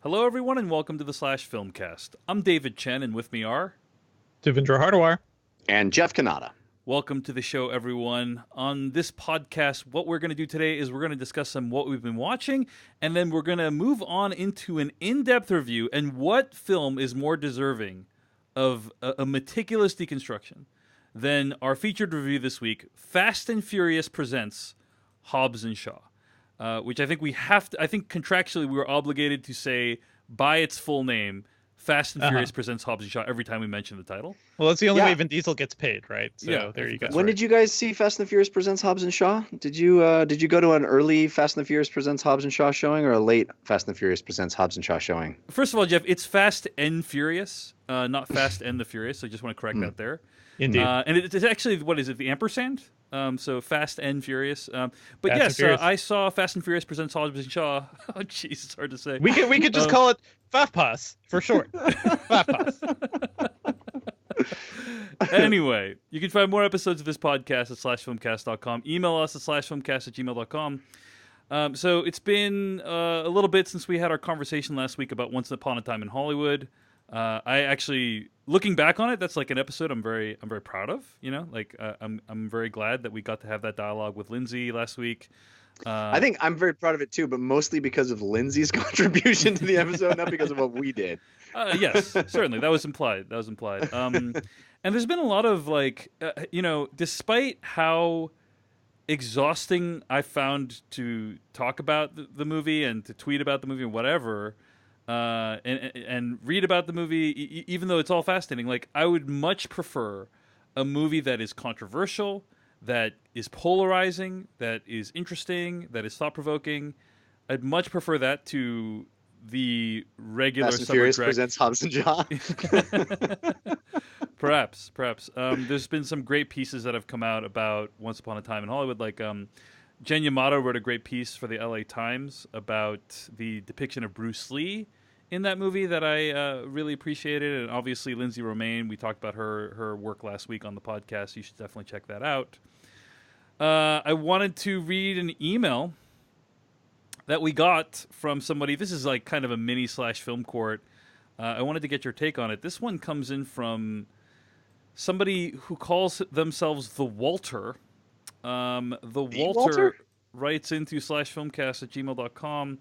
Hello, everyone, and welcome to the Slash Filmcast. I'm David Chen, and with me are... Devendra Hardawar. And Jeff Kanata. Welcome to the show, everyone. On this podcast, what we're going to do today is we're going to discuss what we've been watching, and then we're going to move on into an in-depth review and what film is more deserving of a meticulous deconstruction than our featured review this week, Fast and Furious presents Hobbs and Shaw. Which I think we have to, I think contractually we were obligated to say by its full name, Fast and Furious presents Hobbs and Shaw every time we mention the title. Well, that's the only way Vin Diesel gets paid, right? So there you go. When did you guys see Fast and the Furious presents Hobbs and Shaw? Did you go to an early Fast and the Furious presents Hobbs and Shaw showing or a late Fast and the Furious presents Hobbs and Shaw showing? First of all, Jeff, it's Fast and Furious, not Fast and the Furious. So I just want to correct that there. Indeed. And it's actually, what is it, the ampersand? So Fast and Furious. But Fast yes, I saw Fast and Furious presents Hobbs and Shaw. Oh, jeez, it's hard to say. We could just call it FAFPAS for short. FAFPAS. Anyway, you can find more episodes of this podcast at slashfilmcast.com. Email us at slashfilmcast@gmail.com. So it's been a little bit since we had our conversation last week about Once Upon a Time in Hollywood. I actually, looking back on it, that's like an episode I'm very proud of. You know, like I'm very glad that we got to have that dialogue with Lindsay last week. I think I'm very proud of it too, but mostly because of Lindsay's contribution to the episode, not because of what we did. Yes, certainly that was implied. And there's been a lot of despite how exhausting I found to talk about the movie and to tweet about the movie and whatever. And read about the movie, even though it's all fascinating. Like, I would much prefer a movie that is controversial, that is polarizing, that is interesting, that is thought-provoking. I'd much prefer that to the regular Fast and Summer Furious Trek. presents Hobbs and Shaw. Perhaps. There's been some great pieces that have come out about Once Upon a Time in Hollywood, like Jen Yamato wrote a great piece for the LA Times about the depiction of Bruce Lee in that movie that I really appreciated. And obviously Lindsay Romaine, we talked about her work last week on the podcast. You should definitely check that out. I wanted to read an email that we got from somebody. This is like kind of a mini /film court. I wanted to get your take on it. This one comes in from somebody who calls themselves the Walter. Walter writes into /filmcast@gmail.com.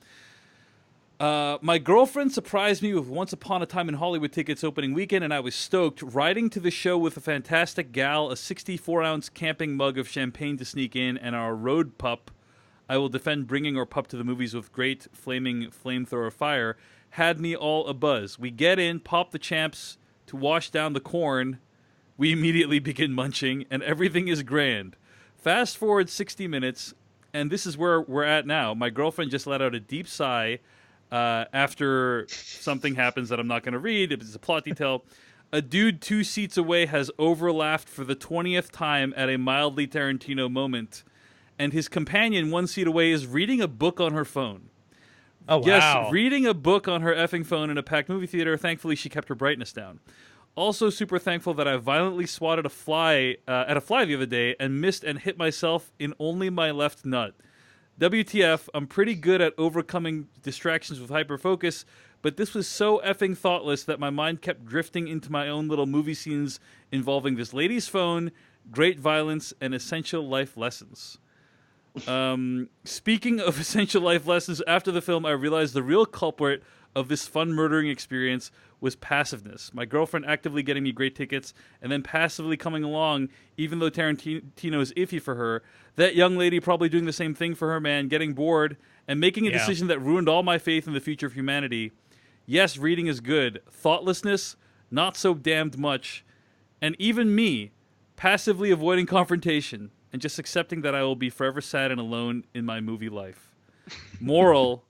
My girlfriend surprised me with Once Upon a Time in Hollywood tickets opening weekend, and I was stoked. Riding to the show with a fantastic gal, a 64-ounce camping mug of champagne to sneak in, and our road pup. I will defend bringing our pup to the movies with great flaming flamethrower fire. Had me all abuzz. We get in, pop the champs to wash down the corn. We immediately begin munching, and everything is grand. Fast forward 60 minutes, and this is where we're at now. My girlfriend just let out a deep sigh after something happens that I'm not going to read. It's a plot detail. A dude 2 seats away has overlaughed for the 20th time at a mildly Tarantino moment, and his companion 1 seat away is reading a book on her phone. Oh, wow. Yes, reading a book on her effing phone in a packed movie theater. Thankfully, she kept her brightness down. Also super thankful that I violently swatted a fly at a fly the other day and missed and hit myself in only my left nut. WTF, I'm pretty good at overcoming distractions with hyperfocus, but this was so effing thoughtless that my mind kept drifting into my own little movie scenes involving this lady's phone, great violence, and essential life lessons. Speaking of essential life lessons, after the film, I realized the real culprit of this fun murdering experience was passiveness. My girlfriend actively getting me great tickets and then passively coming along, even though Tarantino is iffy for her. That young lady probably doing the same thing for her man, getting bored and making a decision that ruined all my faith in the future of humanity. Yes, reading is good. Thoughtlessness, not so damned much. And even me, passively avoiding confrontation and just accepting that I will be forever sad and alone in my movie life. Moral,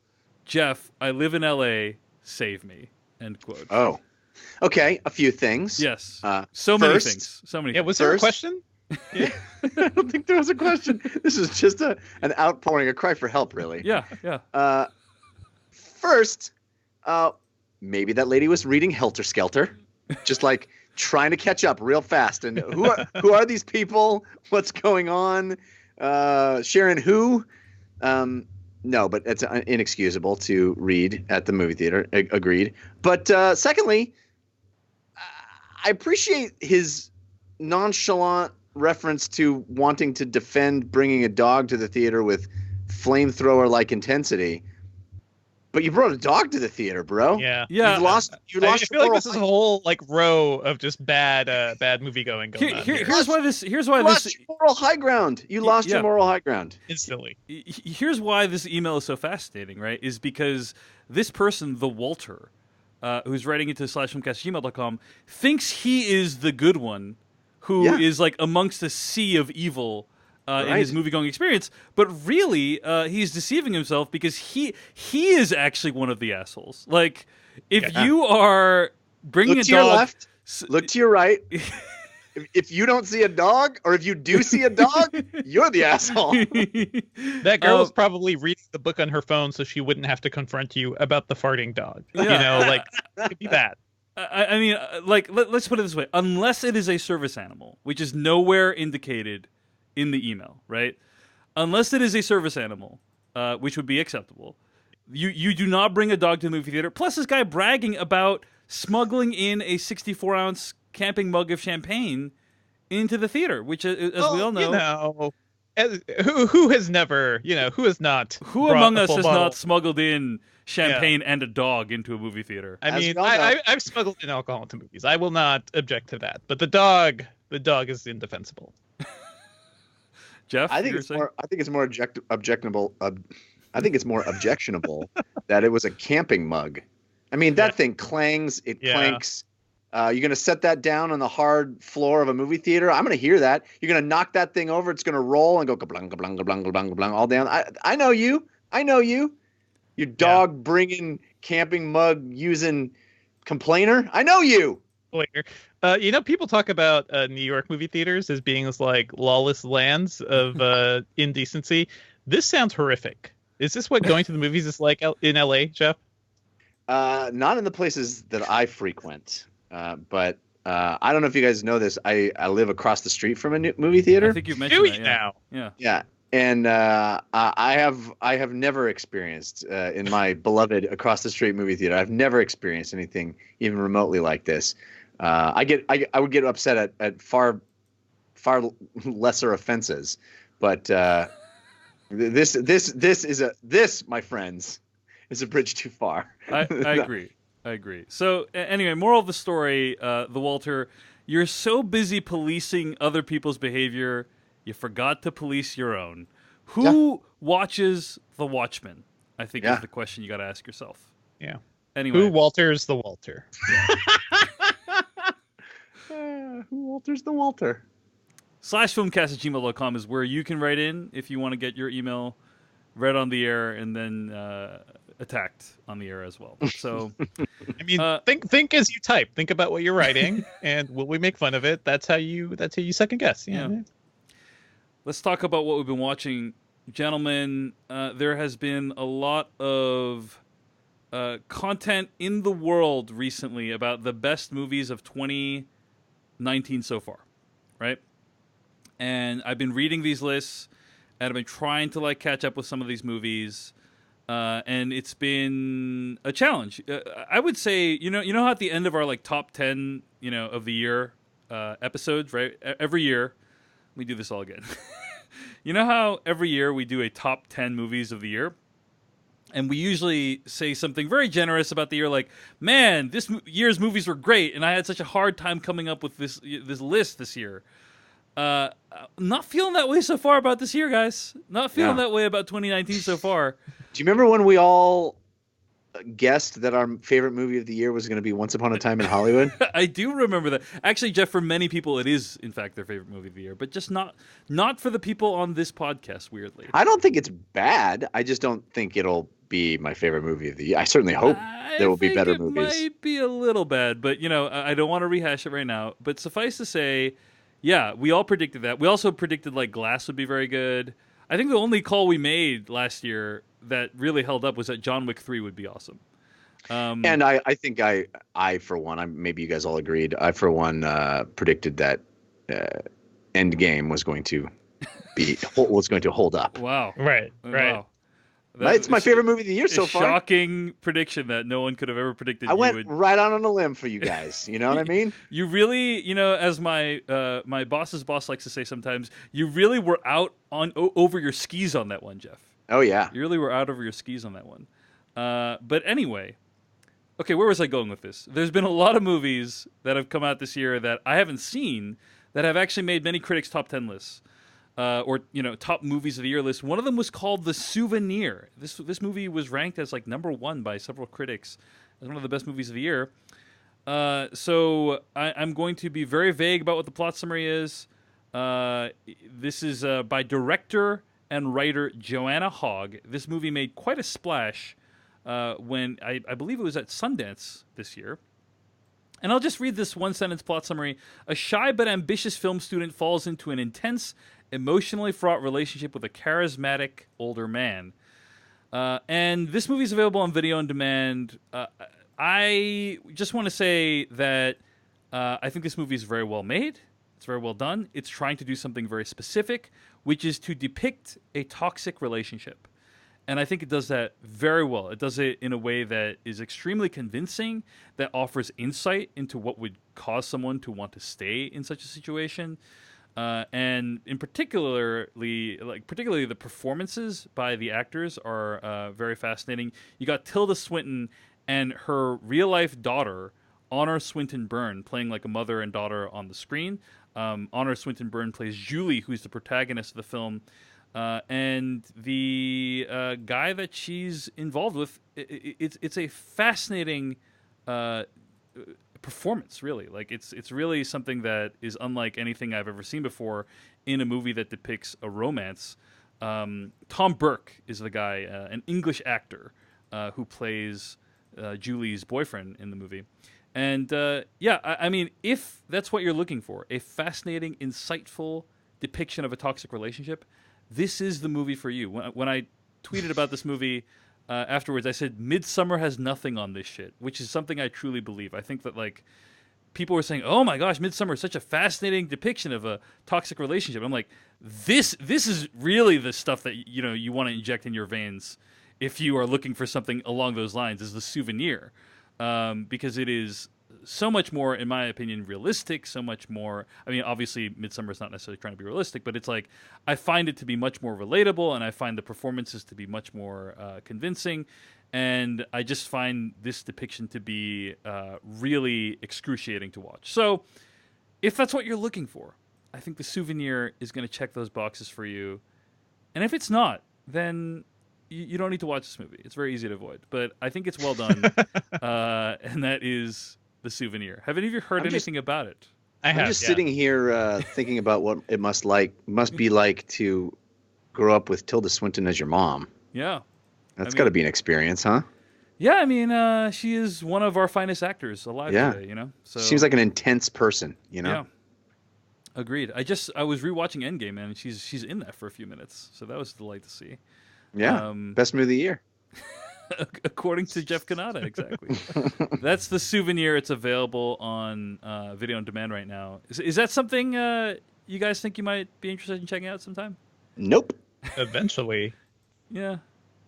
Jeff, I live in LA, save me. End quote. Oh, okay. A few things. Yes. Many things. Yeah, was there a question? I don't think there was a question. This is just an outpouring, a cry for help, really. Yeah. First, maybe that lady was reading Helter Skelter, just like trying to catch up real fast. And who are these people? What's going on? Sharon who? No, but it's inexcusable to read at the movie theater. Agreed. But secondly, I appreciate his nonchalant reference to wanting to defend bringing a dog to the theater with flamethrower-like intensity. But you brought a dog to the theater, bro. Yeah. Yeah. You lost. I feel like this is a whole like row of just bad movie going on. Here's why this. You lost your moral high ground. You lost your moral high ground instantly. Here's why this email is so fascinating, right? Is because this person, the Walter, who's writing into /filmcast@gmail.com, thinks he is the good one, who is like amongst a sea of evil. In his movie-going experience, but really, he's deceiving himself because he is actually one of the assholes. Like, if you are bringing look a to dog, your left, look to your right. If you don't see a dog, or if you do see a dog, you're the asshole. That girl was probably reading the book on her phone so she wouldn't have to confront you about the farting dog. Yeah. You know, like, it could be bad. I mean, like, let's put it this way: unless it is a service animal, which is nowhere indicated in the email, right? Unless it is a service animal, which would be acceptable. You do not bring a dog to the movie theater. Plus, this guy bragging about smuggling in a 64-ounce camping mug of champagne into the theater, which, as we all know... who has never, who has not... Who among us has not smuggled in champagne and a dog into a movie theater? I mean, I've smuggled in alcohol into movies. I will not object to that. But the dog is indefensible. Jeff, I think it's more objectionable. I think it's more objectionable that it was a camping mug. I mean, that thing clangs. It clanks. You're gonna set that down on the hard floor of a movie theater. I'm gonna hear that. You're gonna knock that thing over. It's gonna roll and go kablung, kablung, kablung, kablung, kablung, all down. I know you. I know you. Your dog bringing camping mug using complainer. I know you. People talk about New York movie theaters as being this like lawless lands of indecency. This sounds horrific. Is this what going to the movies is like in LA, Jeff? Not in the places that I frequent, but I don't know if you guys know this. I live across the street from a movie theater. I think you've mentioned that. Now. Yeah. And I have never experienced in my beloved across the street movie theater. I've never experienced anything even remotely like this. I would get upset at far lesser offenses, but this, my friends, is a bridge too far. I agree. So anyway, moral of the story, the Walter, you're so busy policing other people's behavior, you forgot to police your own. Who watches The Watchmen? I think is the question you got to ask yourself. Yeah. Anyway, who Walters the Walter? Who Walters the Walter? /filmcast@gmail.com is where you can write in if you want to get your email read on the air and then attacked on the air as well. So, I mean, think as you type. Think about what you're writing, and will we make fun of it? That's how you second guess. Yeah. Let's talk about what we've been watching, gentlemen. There has been a lot of content in the world recently about the best movies of 2019 so far, right? And I've been reading these lists, and I've been trying to catch up with some of these movies, and it's been a challenge. I would say, you know how at the end of our top 10, of the year episodes, right? Every year, we do this all again. You know how every year we do a top 10 movies of the year? And we usually say something very generous about the year, like, man, this year's movies were great, and I had such a hard time coming up with this list this year. Not feeling that way so far about this year, guys. Not feeling that way about 2019 so far. Do you remember when we all guessed that our favorite movie of the year was going to be Once Upon a Time in Hollywood? I do remember that. Actually, Jeff, for many people, it is, in fact, their favorite movie of the year, but just not for the people on this podcast, weirdly. I don't think it's bad. I just don't think it'll be my favorite movie of the year. I certainly hope there will be better movies. It might be a little bad, but, I don't want to rehash it right now. But suffice to say, yeah, we all predicted that. We also predicted, Glass would be very good. I think the only call we made last year that really held up was that John Wick 3 would be awesome. And I think I for one, maybe you guys all agreed, I for one predicted that Endgame was going to hold up. Wow. Right. Wow. It's my favorite movie of the year so far. Shocking prediction that no one could have ever predicted. I went right out on a limb for you guys. You know what I mean? You really, as my my boss's boss likes to say sometimes, you really were out over your skis on that one, Jeff. Oh yeah, you really were out over your skis on that one. But anyway, okay, where was I going with this? There's been a lot of movies that have come out this year that I haven't seen that have actually made many critics' top 10 lists. Or top movies of the year list. One of them was called The Souvenir. This movie was ranked as like number 1 by several critics as one of the best movies of the year. So I'm going to be very vague about what the plot summary is. This is by director and writer Joanna Hogg. This movie made quite a splash when I believe it was at Sundance this year. And I'll just read this one-sentence plot summary. A shy but ambitious film student falls into an intense, emotionally fraught relationship with a charismatic older man. And this movie is available on video on demand. I just want to say that I think this movie is very well made. It's very well done. It's trying to do something very specific, which is to depict a toxic relationship. And I think it does that very well. It does it in a way that is extremely convincing, that offers insight into what would cause someone to want to stay in such a situation. And in particularly the performances by the actors are very fascinating. You got Tilda Swinton and her real-life daughter, Honor Swinton Byrne, playing like a mother and daughter on the screen. Honor Swinton Byrne plays Julie, who's the protagonist of the film. And the guy that she's involved with, it's a fascinating performance, really. Like it's really something that is unlike anything I've ever seen before in a movie that depicts a romance. Tom Burke is the guy, an English actor who plays Julie's boyfriend in the movie. And I mean, if that's what you're looking for, a fascinating, insightful depiction of a toxic relationship, this is the movie for you. When I tweeted about this movie afterwards, I said, Midsummer has nothing on this shit, which is something I truly believe. I think that, like, people were saying, oh my gosh, Midsummer is such a fascinating depiction of a toxic relationship. I'm like, this is really the stuff that, you want to inject in your veins if you are looking for something along those lines, is The Souvenir. Because it is so much more, in my opinion, realistic, so much more. I mean, obviously, Midsummer is not necessarily trying to be realistic, but it's like, I find it to be much more relatable, and I find the performances to be much more convincing, and I just find this depiction to be really excruciating to watch. So, if that's what you're looking for, I think The Souvenir is going to check those boxes for you. And if it's not, then you don't need to watch this movie. It's very easy to avoid. But I think it's well done, and that is The Souvenir. Have any of you heard anything about it? I'm just sitting here thinking about what it must be like to grow up with Tilda Swinton as your mom. Yeah. That's got to be an experience, huh? Yeah, I mean, she is one of our finest actors alive today, So seems like an intense person, Yeah. Agreed. I was rewatching Endgame, and she's in that for a few minutes, so that was a delight to see. Yeah, best movie of the year. According to Jeff Kanata, exactly. That's The Souvenir. It's available on video on demand right now. Is that something you guys think you might be interested in checking out sometime? Nope. Eventually. Yeah.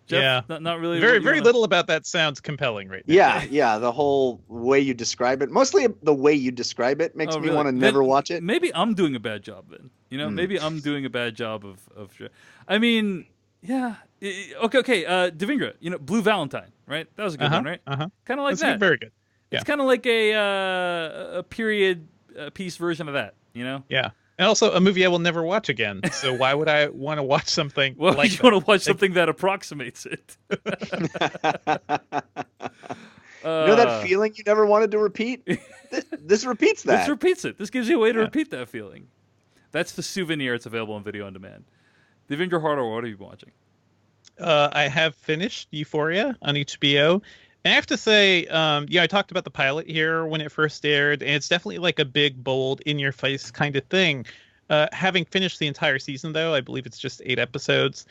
Jeff, yeah. Not really. Very little about that sounds compelling right now. Yeah. The whole way you describe it, mostly the way you describe it, makes me want to never watch it. Maybe I'm doing a bad job then. Maybe I'm doing a bad job of. I mean, yeah. Okay. Devindra, Blue Valentine, right? That was a good one, right? Kind of like that. Very good. Yeah. It's kind of like a period piece version of that, Yeah. And also a movie I will never watch again. So why would I want to watch something like that? You want to watch something that approximates it. That feeling you never wanted to repeat? This repeats that. This repeats it. This gives you a way to repeat that feeling. That's The Souvenir. It's available on video on demand. Devindra Harder, what have you been watching? I have finished Euphoria on HBO. And I have to say, I talked about the pilot here when it first aired, and it's definitely like a big, bold, in-your-face kind of thing. Having finished the entire season, though, I believe it's just 8 episodes.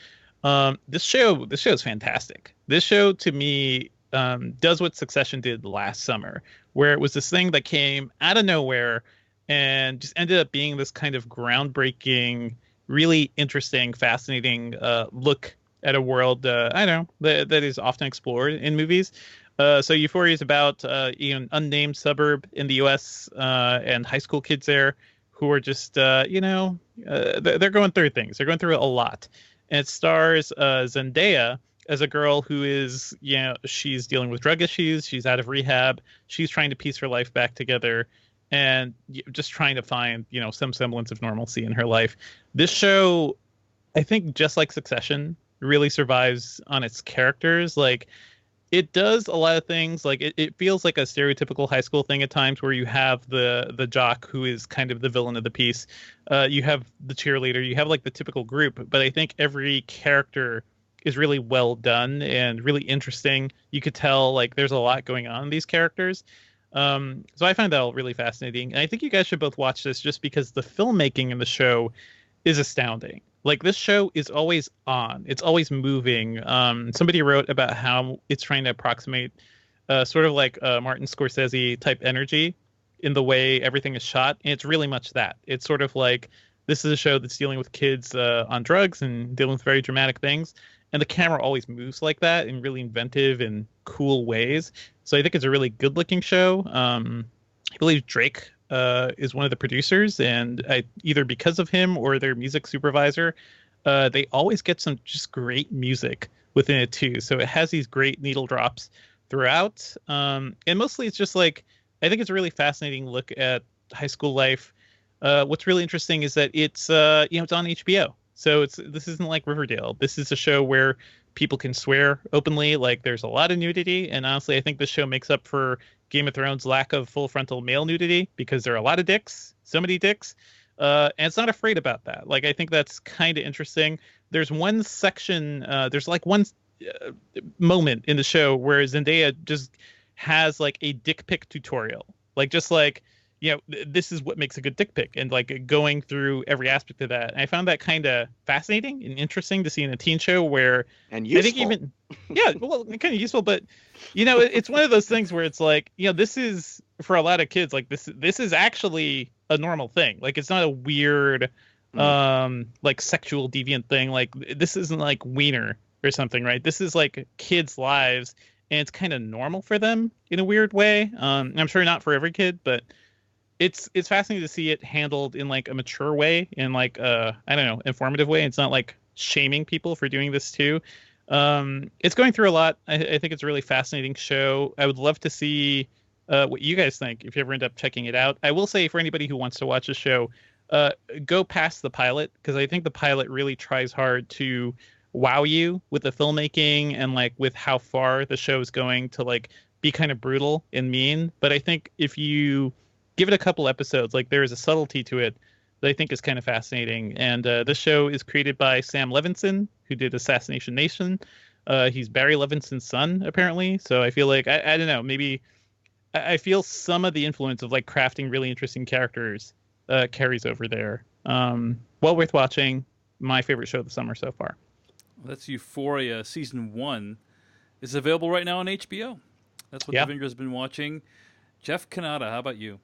This show is fantastic. This show, to me, does what Succession did last summer, where it was this thing that came out of nowhere and just ended up being this kind of groundbreaking, really interesting, fascinating look at a world I don't know that is often explored in movies. So Euphoria is about an unnamed suburb in the U.S. And high school kids there who are just they're going through things. They're going through a lot, and it stars Zendaya as a girl who is she's dealing with drug issues. She's out of rehab. She's trying to piece her life back together, and just trying to find some semblance of normalcy in her life. This show, I think, just like Succession, really survives on its characters. Like, it does a lot of things. Like, it feels like a stereotypical high school thing at times, where you have the jock who is kind of the villain of the piece. You have the cheerleader. You have like the typical group. But I think every character is really well done and really interesting. You could tell like there's a lot going on in these characters. So I find that all really fascinating. And I think you guys should both watch this just because the filmmaking in the show is astounding. Like, this show is always on. It's always moving. Somebody wrote about how it's trying to approximate sort of like Martin Scorsese type energy in the way everything is shot. And it's really much that. It's sort of like, this is a show that's dealing with kids on drugs and dealing with very dramatic things. And the camera always moves like that in really inventive and cool ways. So I think it's a really good looking show. I believe Drake is one of the producers, and either because of him or their music supervisor, they always get some just great music within it too. So it has these great needle drops throughout. And mostly it's just like, I think it's a really fascinating look at high school life. What's really interesting is that it's it's on HBO. So this isn't like Riverdale. This is a show where people can swear openly. Like, there's a lot of nudity, and honestly, I think this show makes up for Game of Thrones' lack of full frontal male nudity, because there are a lot of dicks, so many dicks, and it's not afraid about that. Like, I think that's kind of interesting. There's one section, there's like one moment in the show where Zendaya just has like a dick pic tutorial, like just like, this is what makes a good dick pic, and like going through every aspect of that. And I found that kind of fascinating and interesting to see in a teen show where, and useful. I think even, yeah, well, kind of useful, but it's one of those things where it's like, this is for a lot of kids, like this is actually a normal thing. Like, it's not a weird, like sexual deviant thing. Like, this isn't like Wiener or something, right? This is like kids' lives, and it's kind of normal for them in a weird way. I'm sure not for every kid, but it's fascinating to see it handled in like a mature way, in like I don't know, informative way. It's not like shaming people for doing this too. It's going through a lot. I think it's a really fascinating show. I would love to see what you guys think if you ever end up checking it out. I will say, for anybody who wants to watch the show, go past the pilot, because I think the pilot really tries hard to wow you with the filmmaking and like with how far the show is going to like be kind of brutal and mean. But I think if you give it a couple episodes, like, there is a subtlety to it that I think is kind of fascinating. And this show is created by Sam Levinson, who did Assassination Nation. He's Barry Levinson's son, apparently. So I feel like, I don't know, maybe I feel some of the influence of like crafting really interesting characters carries over there. Well worth watching. My favorite show of the summer so far. That's Euphoria season 1. It's available right now on HBO. That's what Devindra's been watching. Jeff Kanata, how about you?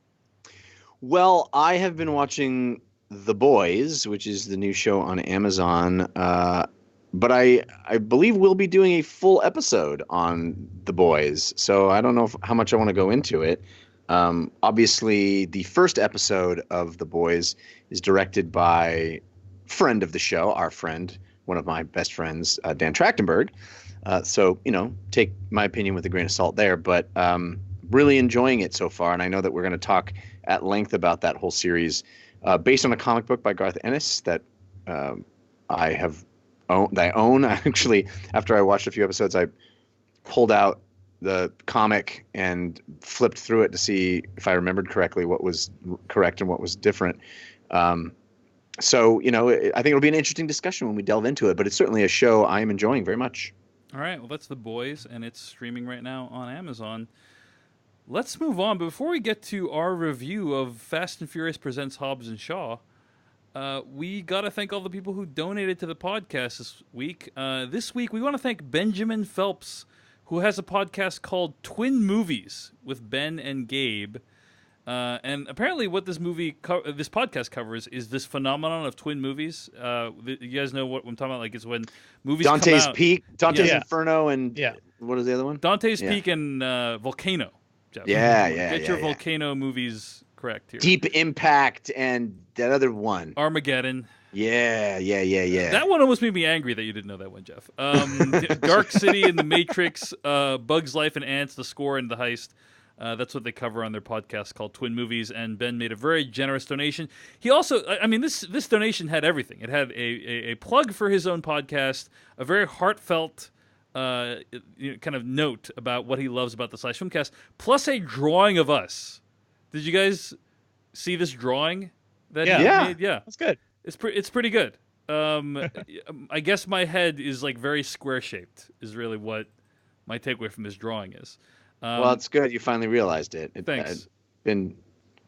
Well, I have been watching The Boys, which is the new show on Amazon. But I believe we'll be doing a full episode on The Boys. So I don't know how much I want to go into it. Obviously, the first episode of The Boys is directed by friend of the show, our friend, one of my best friends, Dan Trachtenberg. So, take my opinion with a grain of salt there. But really enjoying it so far. And I know that we're going to talk at length about that whole series based on a comic book by Garth Ennis that I own. Actually, after I watched a few episodes, I pulled out the comic and flipped through it to see if I remembered correctly what was correct and what was different. So, I think it'll be an interesting discussion when we delve into it, but it's certainly a show I am enjoying very much. All right, well, that's The Boys, and it's streaming right now on Amazon. Let's move on. But before we get to our review of Fast and Furious Presents Hobbs and Shaw, we got to thank all the people who donated to the podcast this week. This week, we want to thank Benjamin Phelps, who has a podcast called Twin Movies with Ben and Gabe. And apparently, what this this podcast covers is this phenomenon of twin movies. You guys know what I'm talking about? Like, it's when movies Dante's come out. Peak, Dante's Yeah. Inferno, and Yeah. what is the other one? Dante's Yeah. Peak and Volcano. Jeff. Get your volcano movies correct here. Deep Impact and that other one. Armageddon. Yeah. That one almost made me angry that you didn't know that one, Jeff. Dark City and The Matrix, Bugs Life and Ants, The Score and The Heist. That's what they cover on their podcast called Twin Movies. And Ben made a very generous donation. He also, I mean, this donation had everything. It had a plug for his own podcast, a very heartfelt kind of note about what he loves about the Slash Filmcast, plus a drawing of us. Did you guys see this drawing that he made? Yeah, that's good. It's pretty good. I guess my head is like very square shaped. Is really what my takeaway from this drawing is. Well, it's good you finally realized it. Thanks. It's been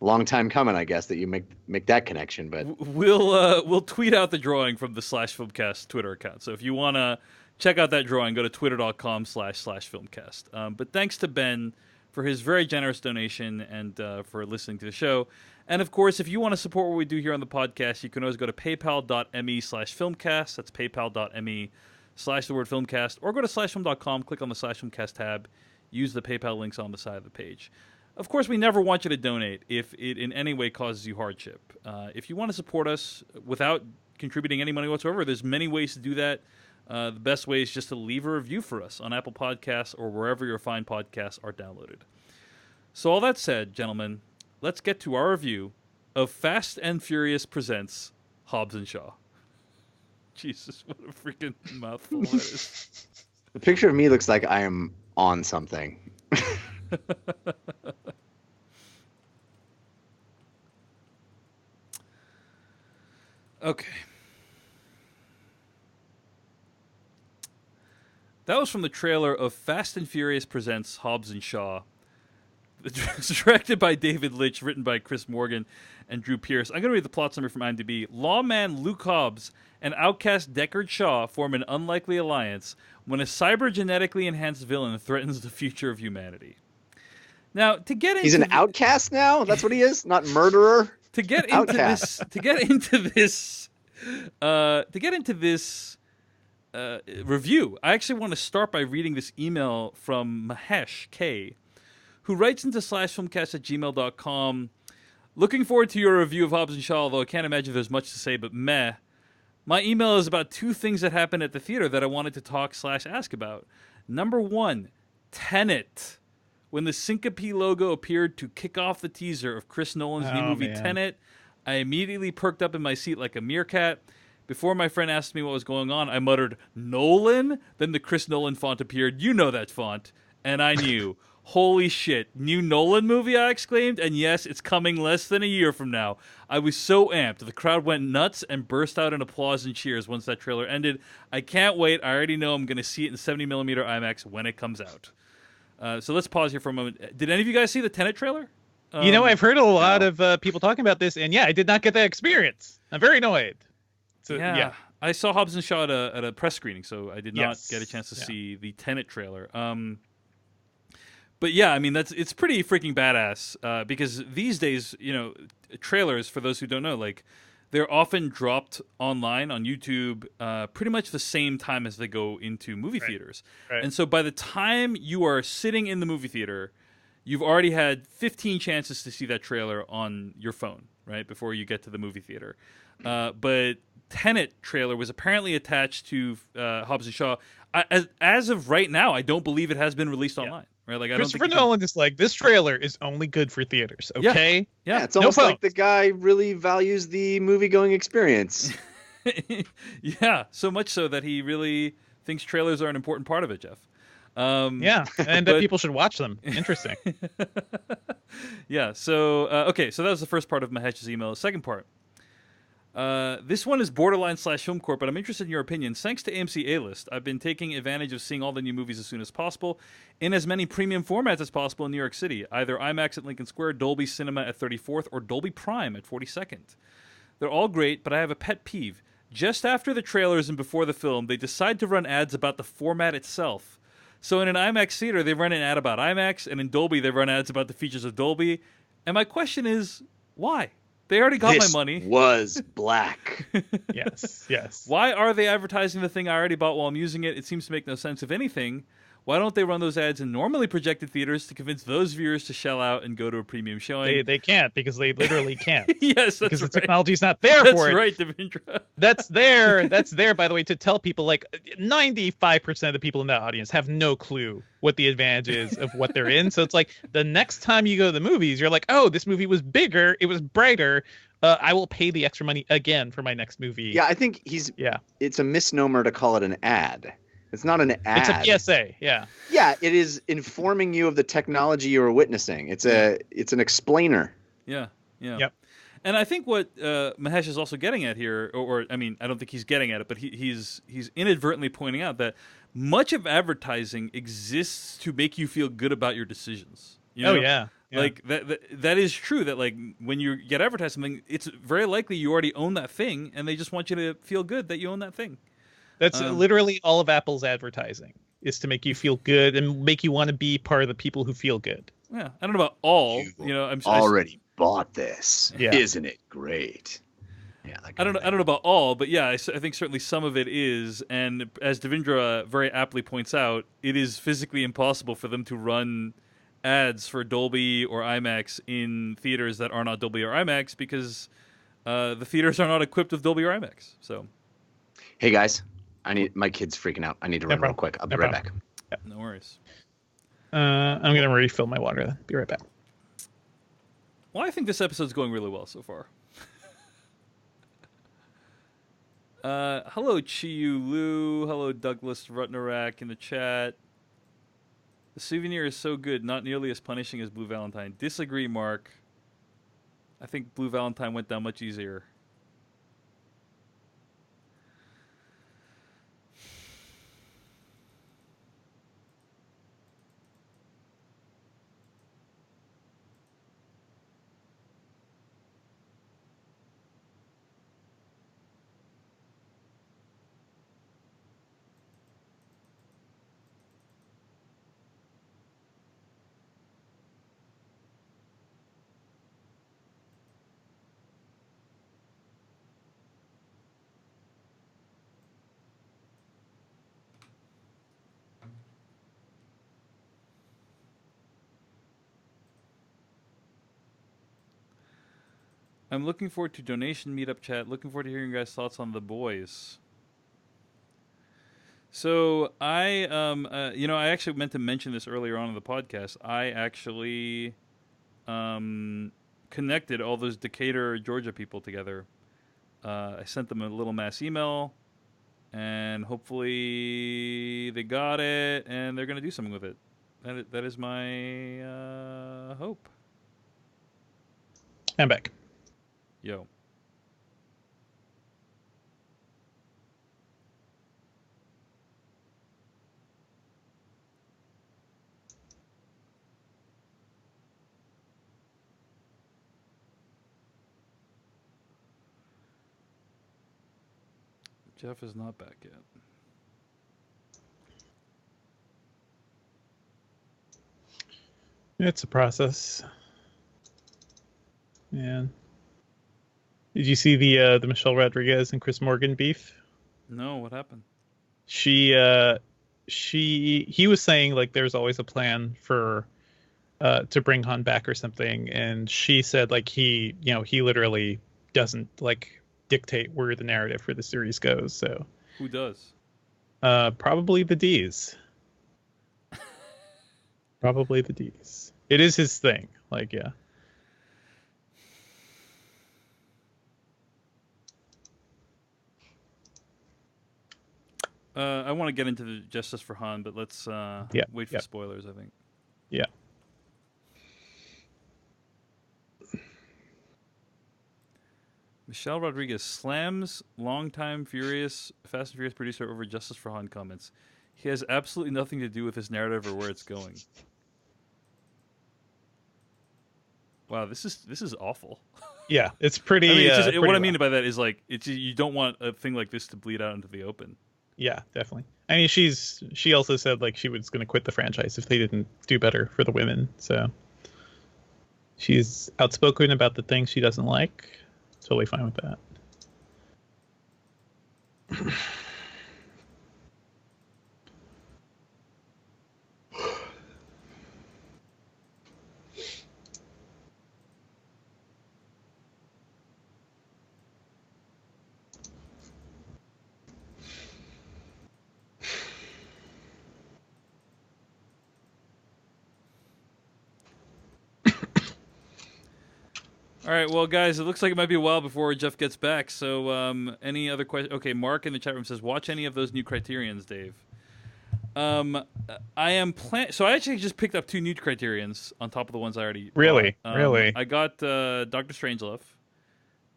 a long time coming, I guess, that you make that connection. But we'll tweet out the drawing from the Slash Filmcast Twitter account. So if you want to check out that drawing, go to twitter.com/Filmcast. But thanks to Ben for his very generous donation and for listening to the show. And of course, if you want to support what we do here on the podcast, you can always go to paypal.me/filmcast. That's paypal.me/filmcast. Or go to slashfilm.com, click on the /filmcast tab, use the PayPal links on the side of the page. Of course, we never want you to donate if it in any way causes you hardship. If you want to support us without contributing any money whatsoever, there's many ways to do that. The best way is just to leave a review for us on Apple Podcasts or wherever your fine podcasts are downloaded. So all that said, gentlemen, let's get to our review of Fast and Furious Presents Hobbs and Shaw. Jesus, what a freaking mouthful that is. the picture of me looks like I am on something. Okay. That was from the trailer of Fast and Furious Presents Hobbs and Shaw. It's directed by David Leitch, written by Chris Morgan and Drew Pearce. I'm going to read the plot summary from IMDb. Lawman Luke Hobbs and outcast Deckard Shaw form an unlikely alliance when a cybergenetically enhanced villain threatens the future of humanity. Now, to get into he's an outcast now. That's what he is, not murderer. To get into this, review, I actually want to start by reading this email from Mahesh K, who writes into slashfilmcast@gmail.com. Looking forward to your review of Hobbs and Shaw, although I can't imagine there's much to say, but meh. My email is about two things that happened at the theater that I wanted to talk/ask about. Number one, Tenet. When the Syncope logo appeared to kick off the teaser of Chris Nolan's new movie Tenet, I immediately perked up in my seat like a meerkat. Before my friend asked me what was going on, I muttered, "Nolan?" Then the Chris Nolan font appeared. You know that font. And I knew. Holy shit. New Nolan movie, I exclaimed. And yes, it's coming less than a year from now. I was so amped. The crowd went nuts and burst out in applause and cheers once that trailer ended. I can't wait. I already know I'm going to see it in 70mm IMAX when it comes out. So let's pause here for a moment. Did any of you guys see the Tenet trailer? I've heard a lot of people talking about this, and I did not get that experience. I'm very annoyed. So, yeah. I saw Hobbs and Shaw at a press screening, so I did not get a chance to see the Tenet trailer. But yeah, I mean it's pretty freaking badass because these days, trailers, for those who don't know, like they're often dropped online on YouTube pretty much the same time as they go into movie theaters. Right. And so by the time you are sitting in the movie theater, you've already had 15 chances to see that trailer on your phone, right, before you get to the movie theater. But Tenet trailer was apparently attached to Hobbs and Shaw. As of right now, I don't believe it has been released online. Right? Like, Christopher Nolan is like, this trailer is only good for theaters, okay? Yeah, it's almost like the guy really values the movie-going experience. Yeah, so much so that he really thinks trailers are an important part of it, Jeff. And people should watch them. Interesting. Yeah, so, okay, so that was the first part of Mahesh's email. The second part. This one is borderline/film court, but I'm interested in your opinion. Thanks to AMC A-List, I've been taking advantage of seeing all the new movies as soon as possible in as many premium formats as possible in New York City, either IMAX at Lincoln Square, Dolby Cinema at 34th, or Dolby Prime at 42nd. They're all great, but I have a pet peeve. Just after the trailers and before the film, they decide to run ads about the format itself. So in an IMAX theater, they run an ad about IMAX, and in Dolby, they run ads about the features of Dolby. And my question is, why? They already got my money. Was black. Yes. Why are they advertising the thing I already bought while I'm using it? It seems to make no sense. If anything, why don't they run those ads in normally projected theaters to convince those viewers to shell out and go to a premium showing? They can't, because they literally can't. Yes, that's because right. the technology's not there for it. That's right, Devindra. That's there, by the way, to tell people, like, 95% of the people in that audience have no clue what the advantage is of what they're in. So it's like, the next time you go to the movies, you're like, oh, this movie was bigger, it was brighter. I will pay the extra money again for my next movie. Yeah, I think it's a misnomer to call it an ad. It's not an ad. It's a PSA, yeah. Yeah, it is informing you of the technology you are witnessing. It's an explainer. Yeah. Yep. And I think what Mahesh is also getting at here, or I mean, I don't think he's getting at it, but he's inadvertently pointing out that much of advertising exists to make you feel good about your decisions. You know? Oh, yeah. Like that is true, that like when you get advertised something, it's very likely you already own that thing, and they just want you to feel good that you own that thing. That's literally all of Apple's advertising, is to make you feel good and make you want to be part of the people who feel good. Yeah, I don't know about all. I'm already bought this. Yeah. Isn't it great? Yeah, I don't know about all, but yeah, I think certainly some of it is. And as Devindra very aptly points out, it is physically impossible for them to run ads for Dolby or IMAX in theaters that are not Dolby or IMAX, because the theaters are not equipped with Dolby or IMAX. So, hey guys, my kid's freaking out. I need to run real quick. I'll be right back. Yeah, no worries. I'm gonna refill my water then. Be right back. Well, I think this episode's going really well so far. Hello, Chiyu Lu. Hello, Douglas Rutnarak in the chat. The souvenir is so good, not nearly as punishing as Blue Valentine. Disagree, Mark. I think Blue Valentine went down much easier. I'm looking forward to donation meetup chat. Looking forward to hearing your guys' thoughts on The Boys. So I actually meant to mention this earlier on in the podcast. I actually connected all those Decatur, Georgia people together. I sent them a little mass email, and hopefully they got it, and they're going to do something with it. That is my hope. I'm back. Yo. Jeff is not back yet. It's a process. Man. Did you see the Michelle Rodriguez and Chris Morgan beef? No, what happened? He was saying like there's always a plan for to bring Han back or something, and she said like he literally doesn't like dictate where the narrative for the series goes. So who does? Probably the D's. Probably the D's. It is his thing. Like, yeah. I want to get into the Justice for Han, but let's wait for spoilers, I think. Yeah. Michelle Rodriguez slams longtime Fast and Furious producer over Justice for Han comments. He has absolutely nothing to do with this narrative or where it's going. Wow, this is awful. Yeah, it's pretty. I mean, it's just, pretty what I rough. mean by that is like you don't want a thing like this to bleed out into the open. Yeah, definitely. I mean, she also said like she was going to quit the franchise if they didn't do better for the women. So She's outspoken about the things she doesn't like. Totally fine with that. All right, well, guys, it looks like it might be a while before Jeff gets back. So, any other questions? Okay, Mark in the chat room says, "Watch any of those new Criterions, Dave." I am So I actually just picked up 2 new Criterions on top of the ones I already Really, bought. really. I got Doctor Strangelove,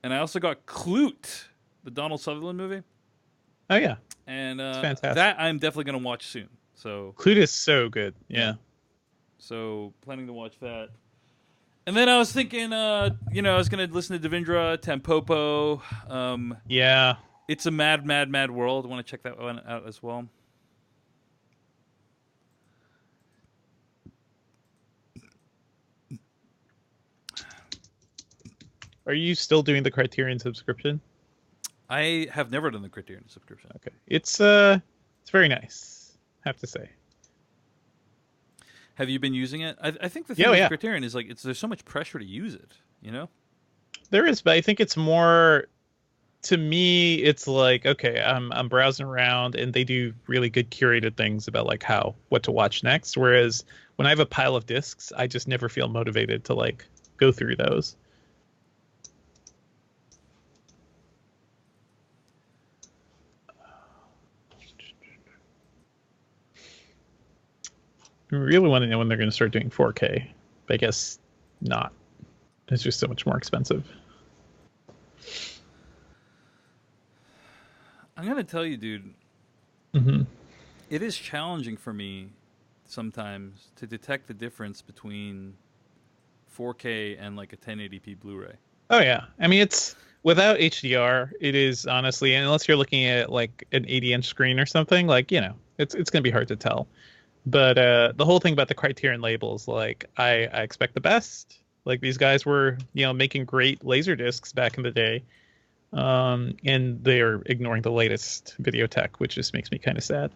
and I also got Clute, the Donald Sutherland movie. Oh yeah, and it's fantastic. that I'm definitely gonna watch soon. So Clute is so good. Yeah. So planning to watch that. And then I was thinking, I was going to listen to Devindra, Tampopo. Yeah. It's a mad, mad, mad world. I want to check that one out as well. Are you still doing the Criterion subscription? I have never done the Criterion subscription. Okay. It's very nice, I have to say. Have you been using it? I think the thing with Criterion is there's so much pressure to use it, you know? There is, but I think it's more, to me, it's like, okay, I'm browsing around and they do really good curated things about what to watch next. Whereas when I have a pile of discs, I just never feel motivated to go through those. I really want to know when they're going to start doing 4K, but I guess not. It's just so much more expensive. I'm going to tell you, dude, mm-hmm. It is challenging for me sometimes to detect the difference between 4K and a 1080p Blu-ray. Oh, yeah. I mean, it's without HDR, it is honestly, unless you're looking at an 80-inch screen or something, it's going to be hard to tell. But the whole thing about the Criterion labels, I expect the best. These guys were, making great laser discs back in the day, and they're ignoring the latest video tech, which just makes me kind of sad.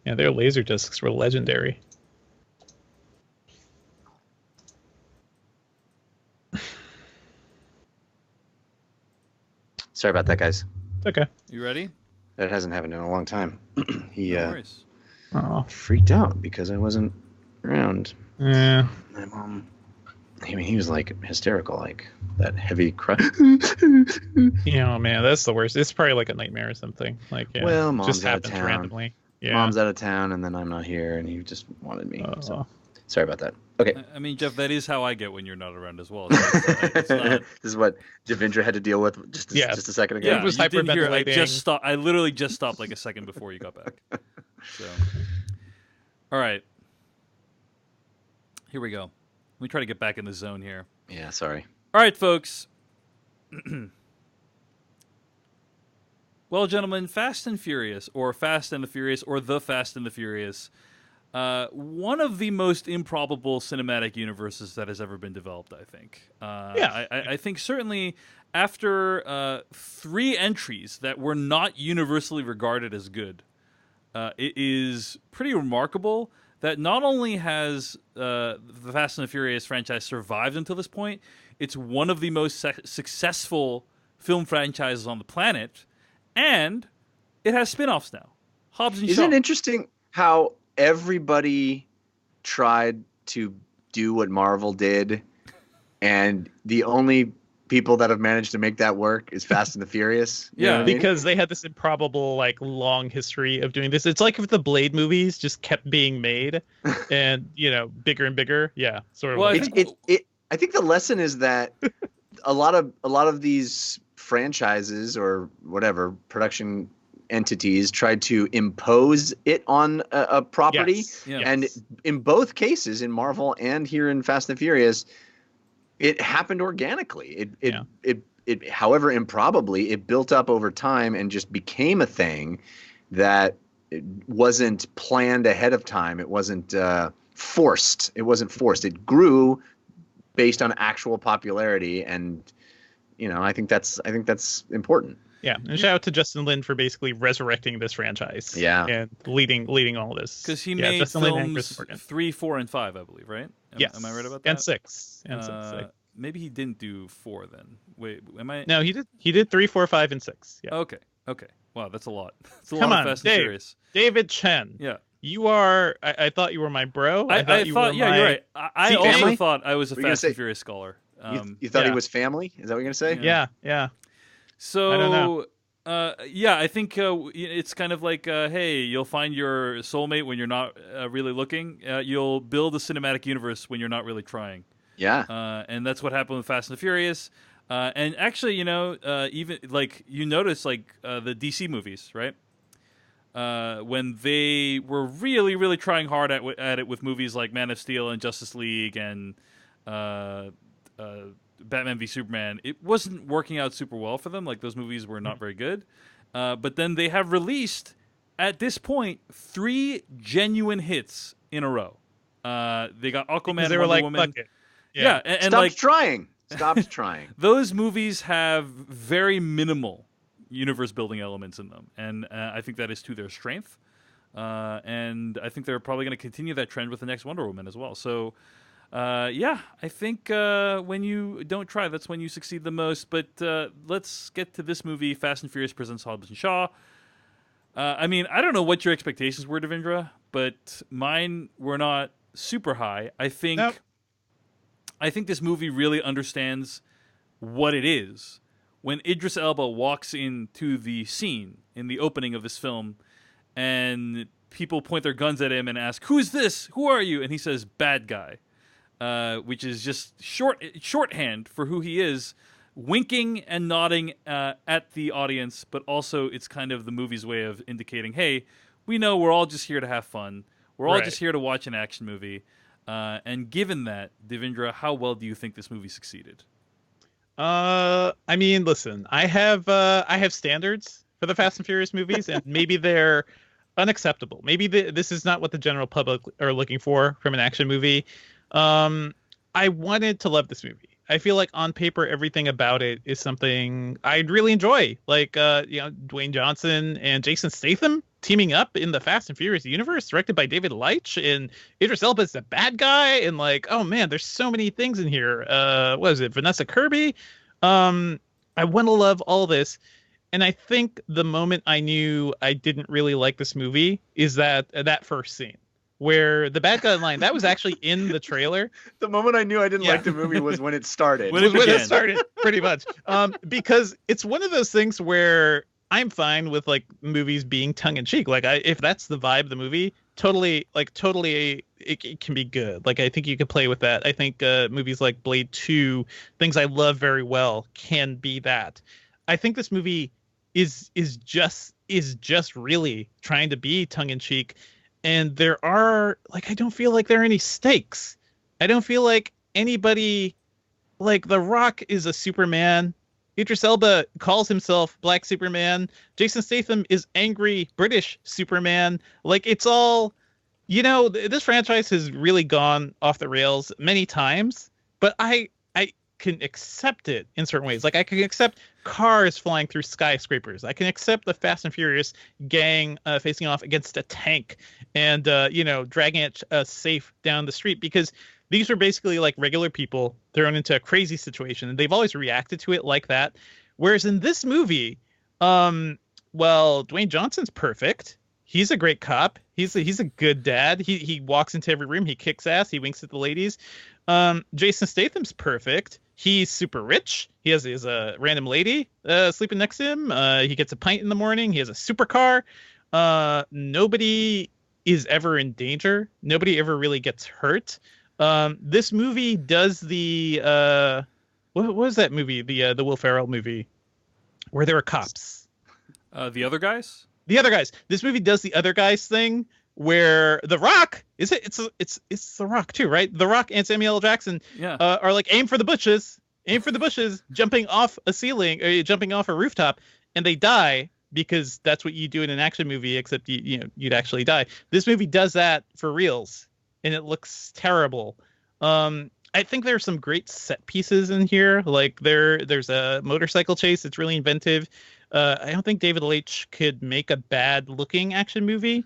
Yeah, their laser discs were legendary. Sorry about that, guys. It's okay. You ready? That hasn't happened in a long time. He No worries. freaked out because I wasn't around. Yeah. My mom, he was hysterical, that heavy cry. Man, that's the worst. It's probably a nightmare or something. Well, mom's just out happens of town. randomly. Yeah. Mom's out of town, and then I'm not here, and he just wanted me. So sorry about that. Okay. I mean, Jeff, that is how I get when you're not around as well. So it's not... This is what Devindra had to deal with just a second ago. Yeah, it was you didn't hear. hyperventilating. I literally just stopped a second before you got back. So, all right, here we go. Let me try to get back in the zone here. Yeah, sorry. All right, folks. Well, gentlemen, Fast and Furious, or Fast and the Furious, or The Fast and the Furious, one of the most improbable cinematic universes that has ever been developed, I think. I think certainly after 3 entries that were not universally regarded as good, it is pretty remarkable that not only has the Fast and the Furious franchise survived until this point, it's one of the most successful film franchises on the planet, and it has spin-offs now. Hobbs and Shaw. Isn't it interesting how everybody tried to do what Marvel did, and the only people that have managed to make that work is Fast and the Furious? You know what I mean? Because they had this improbable, long history of doing this. It's like if the Blade movies just kept being made, and bigger and bigger. Yeah, sort of. Well, I think the lesson is that a lot of these franchises or whatever production entities tried to impose it on a property. Yes. Yeah. And in both cases, in Marvel and here in Fast and Furious, it happened organically. It however improbably, it built up over time and just became a thing that it wasn't planned ahead of time. It wasn't forced. It wasn't forced. It grew based on actual popularity, and I think that's important. Yeah, and shout out to Justin Lin for basically resurrecting this franchise. Yeah, and leading all this. Because he made Justin films 3, 4, and 5, I believe, right? Yes. Am I right about that? And 6. Maybe he didn't do 4 then. Wait, am I? No, he did. He did 3, 4, 5, and 6. Yeah. Okay. Wow, that's a lot. It's a Come lot on, of Fast Dave. and Furious. David Chen. Yeah. You are. I thought you were my bro. I thought you're right. I also family? thought I was a Fast and Furious scholar. You thought he was family? Is that what you're gonna say? Yeah. So I don't know. I think it's kind of like, hey, you'll find your soulmate when you're not really looking. You'll build a cinematic universe when you're not really trying. Yeah. And that's what happened with Fast and the Furious. And actually, even like you notice, like the DC movies, right? When they were really, really trying hard at it with movies like Man of Steel and Justice League and Batman v Superman, it wasn't working out super well for them. Like those movies were not very good. But then they have released, at this point, 3 genuine hits in a row. They got Aquaman, they and were Wonder like, Woman. fuck it. Yeah, and Stop like trying. Stop trying. those movies have very minimal universe building elements in them, and I think that is to their strength. And I think they're probably going to continue that trend with the next Wonder Woman as well. So. I think when you don't try, that's when you succeed the most. But let's get to this movie, Fast and Furious Presents Hobbs and Shaw. I mean, I don't know what your expectations were, Devindra, but mine were not super high. I think this movie really understands what it is. When Idris Elba walks into the scene in the opening of this film, and people point their guns at him and ask, "Who's this? Who are you?" and he says, "Bad guy." Which is just shorthand for who he is, winking and nodding at the audience, but also it's kind of the movie's way of indicating, hey, we know we're all just here to have fun. We're all just here to watch an action movie. And given that, Devindra, how well do you think this movie succeeded? I mean, listen, I have standards for the Fast and Furious movies, and maybe they're unacceptable. Maybe this is not what the general public are looking for from an action movie. I wanted to love this movie. I feel like on paper, everything about it is something I'd really enjoy. Like, Dwayne Johnson and Jason Statham teaming up in the Fast and Furious universe, directed by David Leitch, and Idris Elba is the bad guy. And like, oh man, there's so many things in here. What is it? Vanessa Kirby. I want to love all this. And I think the moment I knew I didn't really like this movie is that first scene, where the bad guy line, that was actually in the trailer. The moment I knew I didn't like the movie was when it started. When it started, pretty much. Because it's one of those things where I'm fine with like movies being tongue in cheek. Like if that's the vibe of the movie, totally, it can be good. Like I think you could play with that. I think movies like Blade 2, things I love very well, can be that. I think this movie is just really trying to be tongue in cheek. And there are, like, I don't feel like there are any stakes. I don't feel like anybody, like, The Rock is a Superman. Idris Elba calls himself Black Superman. Jason Statham is angry British Superman. Like, it's all, this franchise has really gone off the rails many times. But I can accept it in certain ways. Like, I can accept cars flying through skyscrapers. I can accept the Fast and Furious gang facing off against a tank and dragging it safe down the street, because these are basically like regular people thrown into a crazy situation, and they've always reacted to it like that. Whereas in this movie, Dwayne Johnson's perfect. He's a great cop. He's a good dad. He walks into every room. He kicks ass. He winks at the ladies. Jason Statham's perfect. He's super rich. He has a random lady sleeping next to him. He gets a pint in the morning. He has a supercar. Nobody is ever in danger. Nobody ever really gets hurt. This movie does the what was that movie? The Will Ferrell movie where there were cops. The Other Guys? The Other Guys. This movie does the Other Guys thing where The Rock it's The Rock too, right? The Rock and Samuel L. Jackson are like aim for the bushes, jumping off a ceiling or jumping off a rooftop, and they die because that's what you do in an action movie, except you'd actually die. This movie does that for reals. and it looks terrible. I think there's some great set pieces in here. Like there's a motorcycle chase. It's really inventive. I don't think David Leitch could make a bad looking action movie.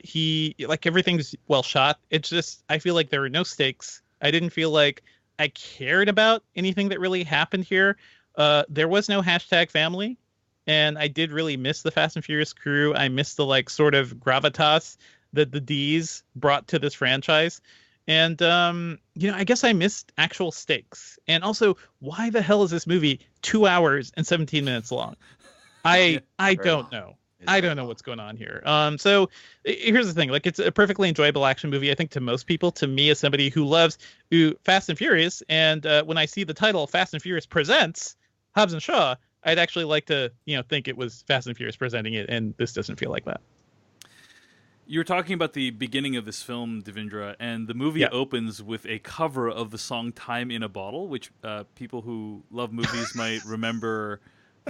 He like everything's well shot. It's just I feel like there are no stakes. I didn't feel like I cared about anything that really happened here. There was no hashtag family, and I did really miss the Fast and Furious crew. I missed the like sort of gravitas that the D's brought to this franchise. And I guess I missed actual stakes. And also, why the hell is this movie 2 hours and 17 minutes long? I don't know. I don't know what's going on here. So here's the thing. Like, it's a perfectly enjoyable action movie, I think, to most people. To me, as somebody who loves Fast and Furious, and when I see the title Fast and Furious Presents Hobbs and Shaw, I'd actually like to, think it was Fast and Furious presenting it, and this doesn't feel like that. You were talking about the beginning of this film, Devindra, and the movie opens with a cover of the song Time in a Bottle, which people who love movies might remember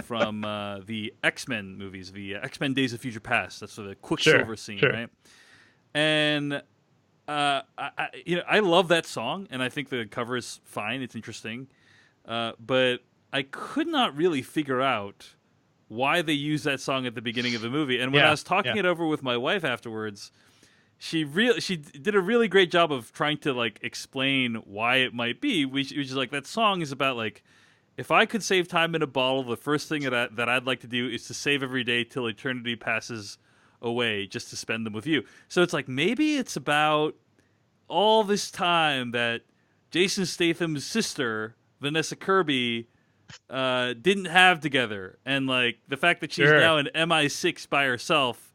from the X-Men movies, the X-Men Days of Future Past. That's the Quicksilver scene, right? And I love that song, and I think the cover is fine. It's interesting. But I could not really figure out why they use that song at the beginning of the movie. And when I was talking it over with my wife afterwards, she did a really great job of trying to like explain why it might be. Which is like, that song is about like, if I could save time in a bottle, the first thing that I'd like to do is to save every day till eternity passes away, just to spend them with you. So it's like, maybe it's about all this time that Jason Statham's sister, Vanessa Kirby, didn't have together, and like the fact that she's now in MI6 by herself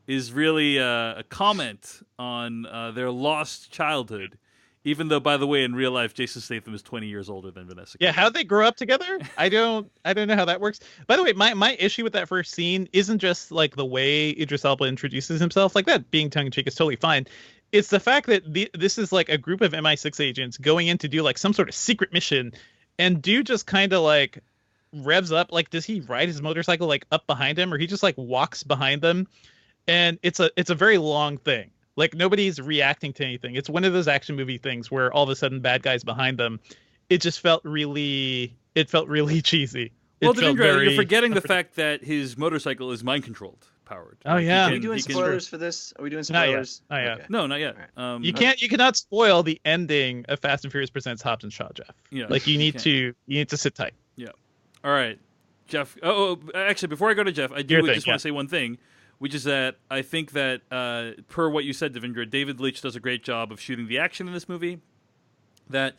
is really a comment on their lost childhood. Even though, by the way, in real life, Jason Statham is 20 years older than Vanessa Kirby. Yeah, how'd they grow up together? I don't know how that works. By the way, my issue with that first scene isn't just like the way Idris Elba introduces himself. Like, that being tongue-in-cheek is totally fine. It's the fact that this is like a group of MI6 agents going in to do like some sort of secret mission, and dude just kind of like revs up. Like, does he ride his motorcycle like up behind him, or he just like walks behind them? And it's a very long thing. Like, nobody's reacting to anything. It's one of those action movie things where all of a sudden bad guys behind them. It just felt really cheesy. Well, Devindra, you're forgetting the fact that his motorcycle is mind controlled, powered. Oh, yeah. Are we doing spoilers for this? Are we doing spoilers? Not yet. Okay. No, not yet. Right. You cannot spoil the ending of Fast and Furious Presents Hobbs and Shaw, Jeff. Yeah. Like, you need to sit tight. Yeah. All right, Jeff. Actually, before I go to Jeff, I do just want to say one thing, which is that I think that per what you said, Devindra, David Leitch does a great job of shooting the action in this movie. That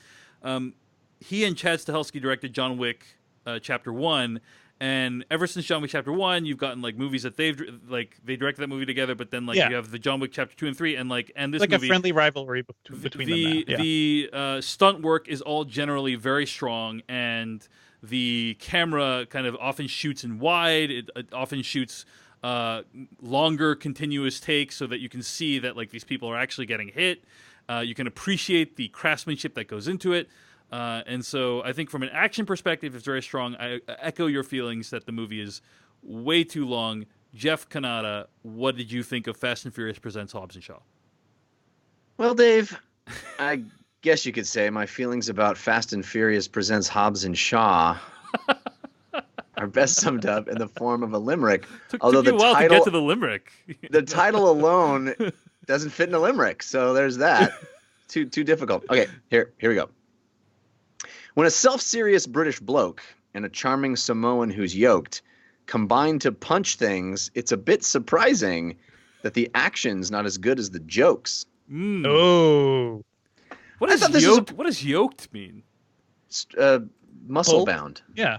he and Chad Stahelski directed John Wick Chapter 1, and ever since John Wick Chapter 1, you've gotten like movies that they directed that movie together, but then you have the John Wick Chapter 2 and 3, and this like movie, a friendly rivalry between them. Now. The stunt work is all generally very strong, and the camera kind of often shoots in wide. It often shoots longer continuous takes so that you can see that like these people are actually getting hit. You can appreciate the craftsmanship that goes into it. And so I think from an action perspective, it's very strong. I echo your feelings that the movie is way too long. Jeff Kanata, what did you think of Fast and Furious Presents Hobbs and Shaw? Well, Dave, I guess you could say my feelings about Fast and Furious Presents Hobbs and Shaw are best summed up in the form of a limerick. Although the title, to get to the limerick. The title alone doesn't fit in a limerick, so there's that. Too difficult. Okay, here we go. When a self-serious British bloke and a charming Samoan who's yoked combine to punch things, it's a bit surprising that the action's not as good as the jokes. Oh. What does yoked mean? Muscle bound. Yeah.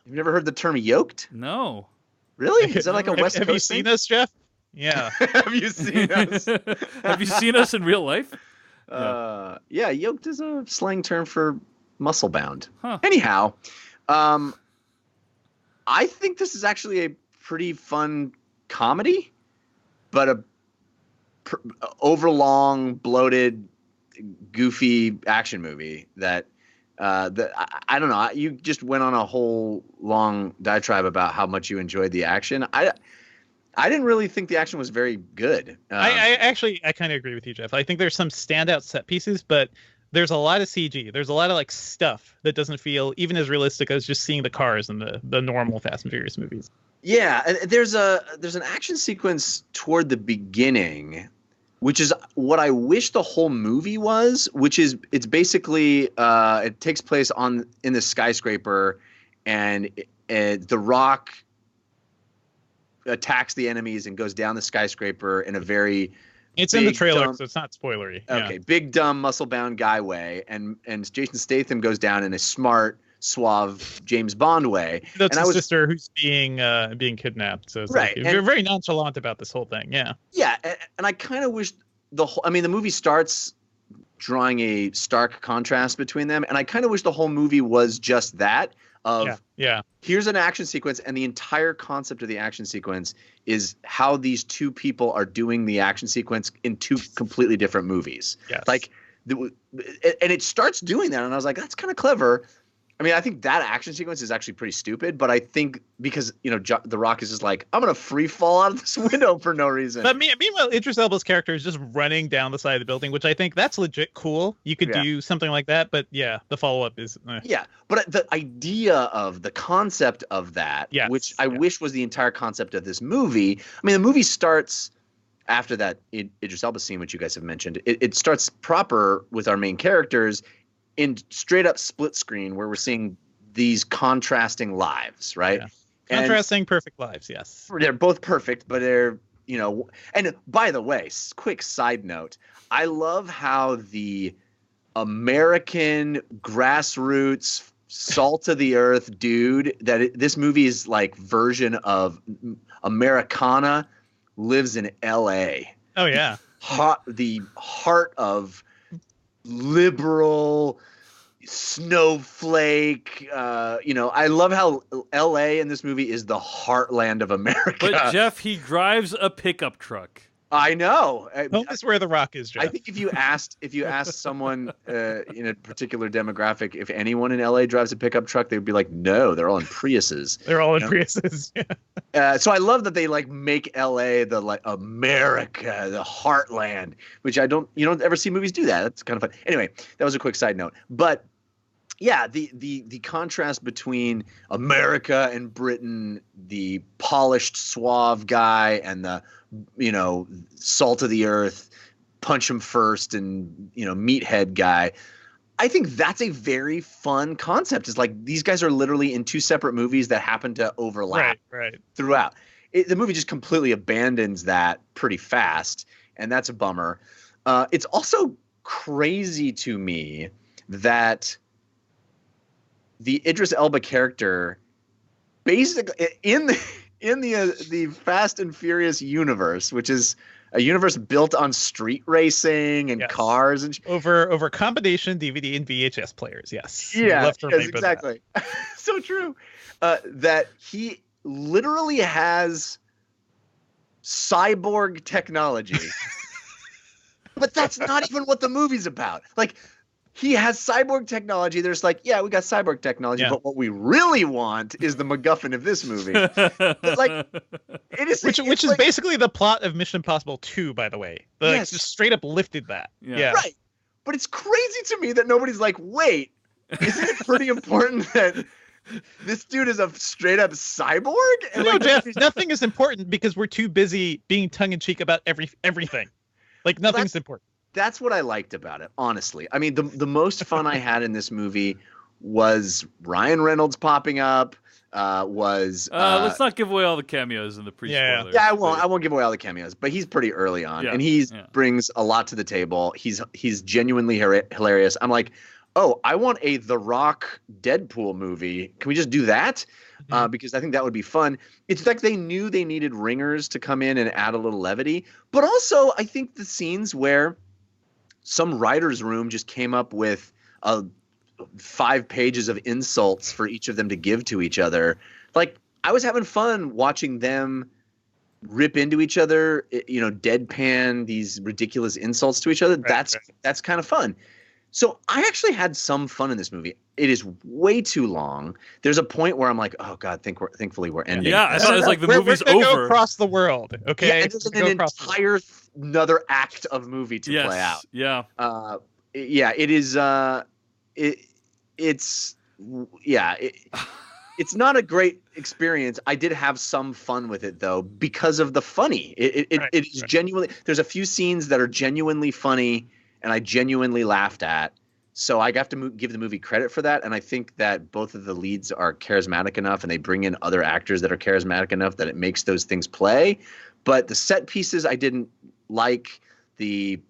You've never heard the term yoked? No. Really? Is that like a West Coast Have you seen thing? us, Jeff? Yeah. Have you seen us? Have you seen us in real life? Yeah, yoked is a slang term for muscle bound. Huh. Anyhow, I think this is actually a pretty fun comedy, but a overlong, bloated, goofy action movie that I don't know. You just went on a whole long diatribe about how much you enjoyed the action. I didn't really think the action was very good. I kind of agree with you, Jeff. I think there's some standout set pieces, but there's a lot of CG. There's a lot of like stuff that doesn't feel even as realistic as just seeing the cars in the normal Fast and Furious movies. Yeah, there's an action sequence toward the beginning, which is what I wish the whole movie was. Which is it's basically it takes place in the skyscraper, and The Rock attacks the enemies and goes down the skyscraper in a very it's in the trailer, so it's not spoilery. Okay, yeah. Big dumb muscle bound guy way, and Jason Statham goes down in a smart, suave James Bond way. That's his sister who's being kidnapped. So it's right, like, you're very nonchalant about this whole thing. Yeah. Yeah, and I kind of wish the movie starts drawing a stark contrast between them, and I kind of wish the whole movie was just that. Here's an action sequence, and the entire concept of the action sequence is how these two people are doing the action sequence in two completely different movies. Yes. And it starts doing that, and I was like, that's kind of clever. I mean, I think that action sequence is actually pretty stupid, but I think because, The Rock is just like, I'm going to free fall out of this window for no reason. But meanwhile, Idris Elba's character is just running down the side of the building, which I think that's legit cool. You could do something like that, but yeah, the follow-up is... Yeah, but the idea of the concept of that, which I wish was the entire concept of this movie. I mean, the movie starts after that Idris Elba scene, which you guys have mentioned. It starts proper with our main characters in straight up split screen where we're seeing these contrasting lives, right? Yeah. Contrasting perfect lives, yes. They're both perfect, but they're, and by the way, quick side note, I love how the American grassroots salt of the earth dude this movie is like version of Americana lives in LA. Oh yeah. The heart of liberal snowflake. I love how LA in this movie is the heartland of America. But Jeff, he drives a pickup truck. I know. That's where The Rock is, Jeff. I think if you asked someone in a particular demographic if anyone in LA drives a pickup truck, they would be like, no, they're all in Priuses. They're all in Priuses. Yeah. So I love that they like make LA the like America, the heartland, which you don't ever see movies do that. That's kind of fun. Anyway, that was a quick side note. But yeah, the contrast between America and Britain, the polished, suave guy, and the salt of the earth, punch him first, and meathead guy. I think that's a very fun concept. It's like these guys are literally in two separate movies that happen to overlap throughout. The movie just completely abandons that pretty fast, and that's a bummer. It's also crazy to me that the Idris Elba character, basically in the Fast and Furious universe, which is a universe built on street racing and cars and over combination DVD and VHS players. Yes. Yeah, exactly. So true. That he literally has cyborg technology, but that's not even what the movie's about. Like, he has cyborg technology. There's like, we got cyborg technology, but what we really want is the MacGuffin of this movie. Like, which is basically the plot of Mission Impossible 2, by the way. Just straight up lifted that. Yeah. Right. But it's crazy to me that nobody's like, wait, isn't it pretty important that this dude is a straight up cyborg? And no, Jeff, nothing is important because we're too busy being tongue in cheek about everything. Like, nothing's important. That's what I liked about it, honestly. I mean, the most fun I had in this movie was Ryan Reynolds popping up. Let's not give away all the cameos in the pre-spoilers. Yeah, I won't give away all the cameos, but he's pretty early on, and he brings a lot to the table. He's genuinely hilarious. I'm like, oh, I want a The Rock Deadpool movie. Can we just do that? Because I think that would be fun. It's like they knew they needed ringers to come in and add a little levity, but also I think the scenes where some writer's room just came up with 5 pages of insults for each of them to give to each other. Like, I was having fun watching them rip into each other, deadpan these ridiculous insults to each other. That's kind of fun. So I actually had some fun in this movie. It is way too long. There's a point where I'm like, oh God, thankfully we're ending. Yeah, I thought it was like the movie's we're gonna over. Go across the world, okay? Yeah, and there's an entire another act of movie to play out. Yeah. Yeah, it is. It's not a great experience. I did have some fun with it though because of the funny. It is genuinely. There's a few scenes that are genuinely funny, and I genuinely laughed at. So I have to give the movie credit for that, and I think that both of the leads are charismatic enough, and they bring in other actors that are charismatic enough that it makes those things play. But the set pieces I didn't like. The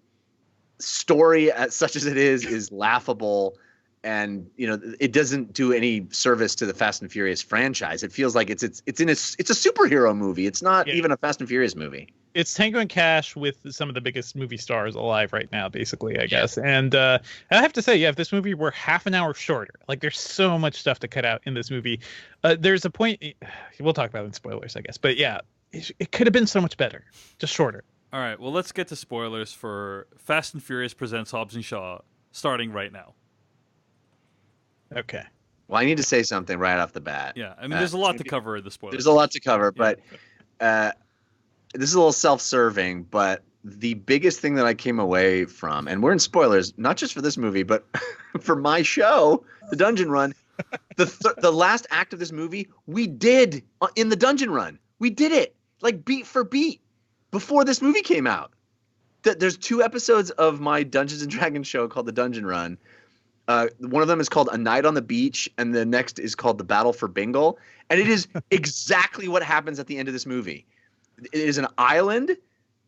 story, such as it is laughable, and it doesn't do any service to the Fast and Furious franchise. It feels like it's a superhero movie. It's not even a Fast and Furious movie. It's Tango and Cash with some of the biggest movie stars alive right now, basically, I guess. And I have to say, if this movie were half an hour shorter, like there's so much stuff to cut out in this movie. There's a point, we'll talk about it in spoilers, I guess. But yeah, it could have been so much better, just shorter. All right, well, let's get to spoilers for Fast and Furious Presents Hobbs and Shaw, starting right now. Okay. Well, I need to say something right off the bat. Yeah, I mean, there's a lot to cover in the spoilers. There's a lot to cover, but this is a little self-serving, but the biggest thing that I came away from, and we're in spoilers, not just for this movie, but for my show, The Dungeon Run, the last act of this movie, we did in The Dungeon Run. We did it, like beat for beat, before this movie came out. There's 2 episodes of my Dungeons and Dragons show called The Dungeon Run. One of them is called A Night on the Beach, and the next is called The Battle for Bingle. And it is exactly what happens at the end of this movie. It is an island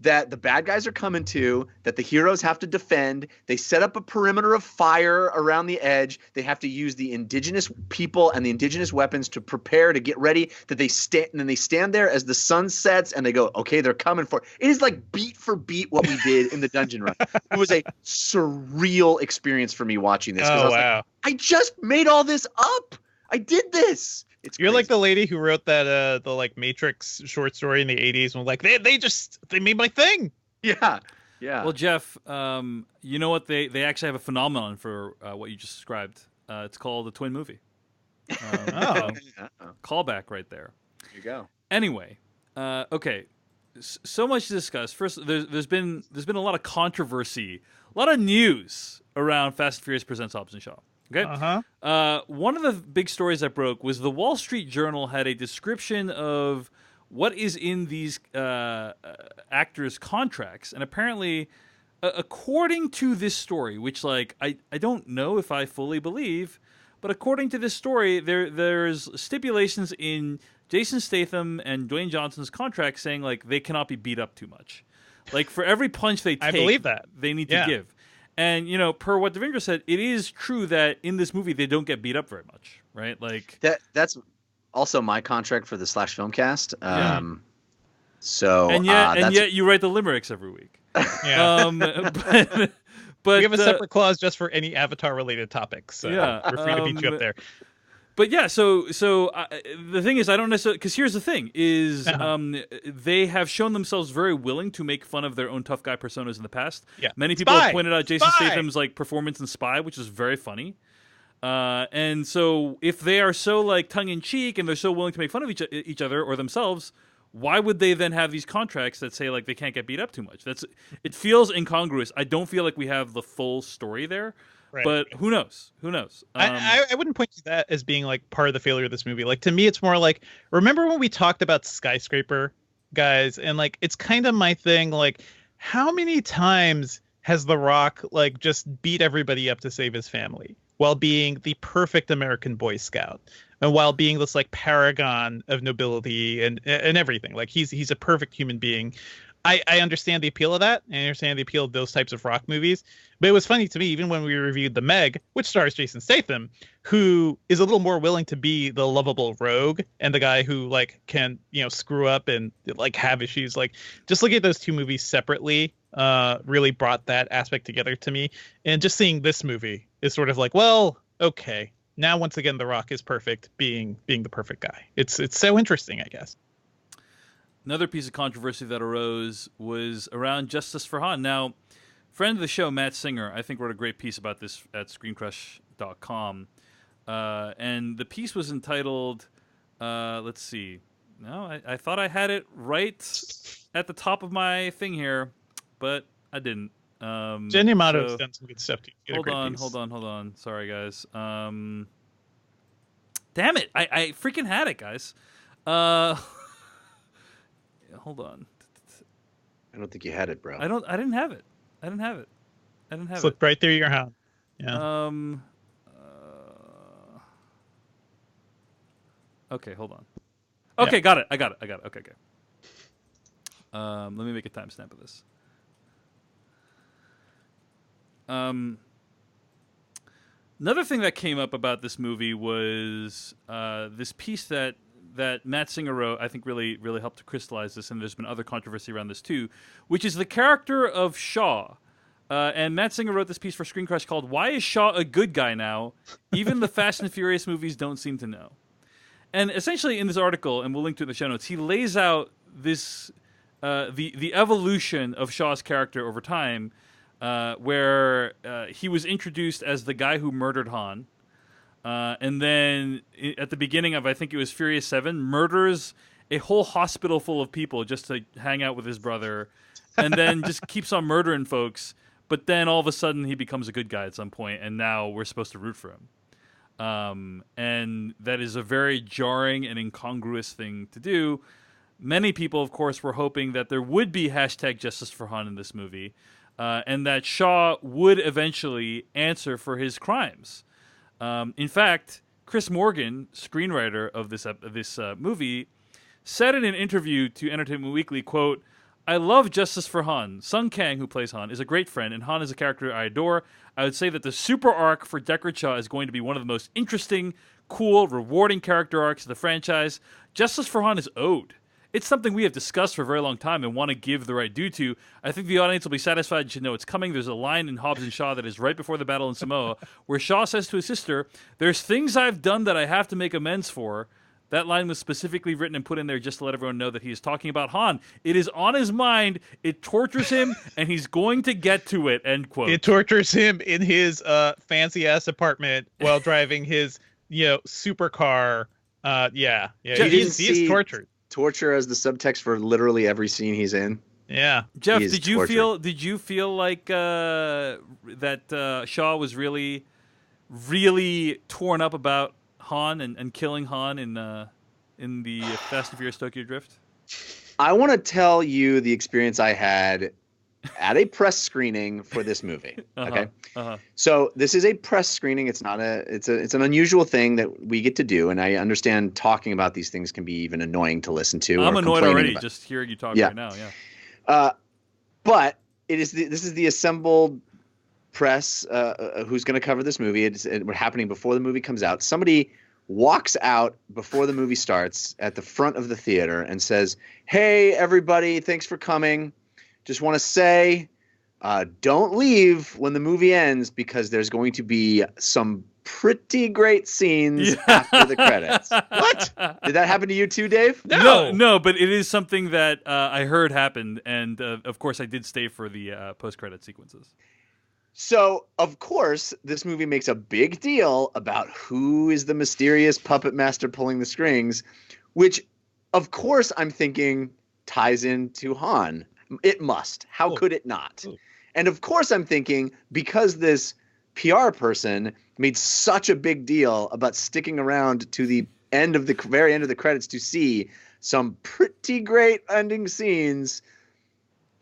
that the bad guys are coming to, that the heroes have to defend. They set up a perimeter of fire around the edge. They have to use the indigenous people and the indigenous weapons to prepare to get ready. And then they stand there as the sun sets, and they go, okay, they're coming for it. It is like beat for beat what we did in the Dungeon Run. It was a surreal experience for me watching this. Oh, wow. Like, I just made all this up. I did this. You're like the lady who wrote that the like Matrix short story in the 80s and was like, they made my thing. Yeah. Well, Jeff, you know what? They actually have a phenomenon for what you just described. It's called the twin movie. Callback right there. There you go. Anyway, okay. So much to discuss. First, there's been a lot of controversy, a lot of news around Fast and Furious Presents Hobbs and Shaw. Okay. One of the big stories that broke was the Wall Street Journal had a description of what is in these actors' contracts, and apparently, according to this story, which like I don't know if I fully believe, but according to this story, there's stipulations in Jason Statham and Dwayne Johnson's contract saying like they cannot be beat up too much, like for every punch they take, I believe that they need to give. And, per what Devendra said, it is true that in this movie they don't get beat up very much, right? Like that's also my contract for the Slash Filmcast. So and yet you write the limericks every week. Yeah. But we have a separate clause just for any Avatar related topics. So we're free to beat you up there. But yeah, so the thing is, I don't necessarily, because here's the thing is they have shown themselves very willing to make fun of their own tough guy personas in the past. Yeah. Many people have pointed out Jason Statham's like performance in Spy, which is very funny. And so if they are so like tongue in cheek and they're so willing to make fun of each other or themselves, why would they then have these contracts that say like they can't get beat up too much? It feels incongruous. I don't feel like we have the full story there. Right. But who knows? I wouldn't point to that as being like part of the failure of this movie. Like to me, it's more like, remember when we talked about Skyscraper, guys? And like, it's kind of my thing. Like, how many times has The Rock like just beat everybody up to save his family while being the perfect American Boy Scout and while being this like paragon of nobility and everything? Like he's a perfect human being. I understand the appeal of that. I understand the appeal of those types of Rock movies. But it was funny to me, even when we reviewed The Meg, which stars Jason Statham, who is a little more willing to be the lovable rogue and the guy who like can, screw up and like have issues. Like just looking at those two movies separately really brought that aspect together to me. And just seeing this movie is sort of like, well, okay. Now, once again, The Rock is perfect being the perfect guy. It's so interesting, I guess. Another piece of controversy that arose was around Justice for Han. Now, friend of the show, Matt Singer, I think wrote a great piece about this at ScreenCrush.com. And the piece was entitled, let's see. No, I thought I had it right at the top of my thing here, but I didn't. Jen Yamato's done some good stuff too. Hold on. Sorry, guys. Damn it. I freaking had it, guys. Hold on. I don't think you had it, bro. I didn't have it. I didn't have it. Slipped right through your hand. Yeah. Okay, hold on. Okay, yeah. Got it. I got it. Okay. Let me make a timestamp of this. Another thing that came up about this movie was this piece that Matt Singer wrote. I think really helped to crystallize this, and there's been other controversy around this too, which is the character of Shaw. And Matt Singer wrote this piece for Screen Crush called "Why Is Shaw a Good Guy Now? Even the Fast and Furious movies don't seem to know." And essentially, in this article, and we'll link to it in the show notes, he lays out this the evolution of Shaw's character over time, where he was introduced as the guy who murdered Han, and then at the beginning of, I think it was Furious 7, murders a whole hospital full of people just to hang out with his brother, and then just keeps on murdering folks. But then all of a sudden he becomes a good guy at some point, and now we're supposed to root for him. And that is a very jarring and incongruous thing to do. Many people, of course, were hoping that there would be #Justice for Han in this movie, and that Shaw would eventually answer for his crimes. In fact, Chris Morgan, screenwriter of this movie, said in an interview to Entertainment Weekly, quote, "I love Justice for Han. Sung Kang, who plays Han, is a great friend, and Han is a character I adore. I would say that the super arc for Deckard Shaw is going to be one of the most interesting, cool, rewarding character arcs of the franchise. Justice for Han is owed. It's something we have discussed for a very long time and want to give the right due to. I think the audience will be satisfied and should know it's coming. There's a line in Hobbs and Shaw that is right before the battle in Samoa where Shaw says to his sister, 'There's things I've done that I have to make amends for.' That line was specifically written and put in there just to let everyone know that he is talking about Han. It is on his mind. It tortures him, and he's going to get to it." End quote. It tortures him in his fancy ass apartment while driving his supercar. He is tortured. Torture as the subtext for literally every scene he's in. Yeah, Jeff, did you feel like that Shaw was really torn up about Han and killing Han in the Fast and Furious Tokyo Drift? I want to tell you the experience I had at a press screening for this movie. Okay, so this is a press screening. It's not it's an unusual thing that we get to do, and I understand talking about these things can be even annoying to listen to. I'm annoyed already just hearing you talk right now. Yeah, but this is the assembled press who's going to cover this movie. It's happening before the movie comes out. Somebody walks out before the movie starts at the front of the theater and says, "Hey, everybody, thanks for coming. Just want to say, don't leave when the movie ends because there's going to be some pretty great scenes after the credits." What? Did that happen to you too, Dave? No, but it is something that I heard happened, and of course I did stay for the post-credit sequences. So, of course, this movie makes a big deal about who is the mysterious puppet master pulling the strings, which, of course, I'm thinking ties into Han. It must. How could it not? And, of course, I'm thinking because this PR person made such a big deal about sticking around to the very end of the credits to see some pretty great ending scenes,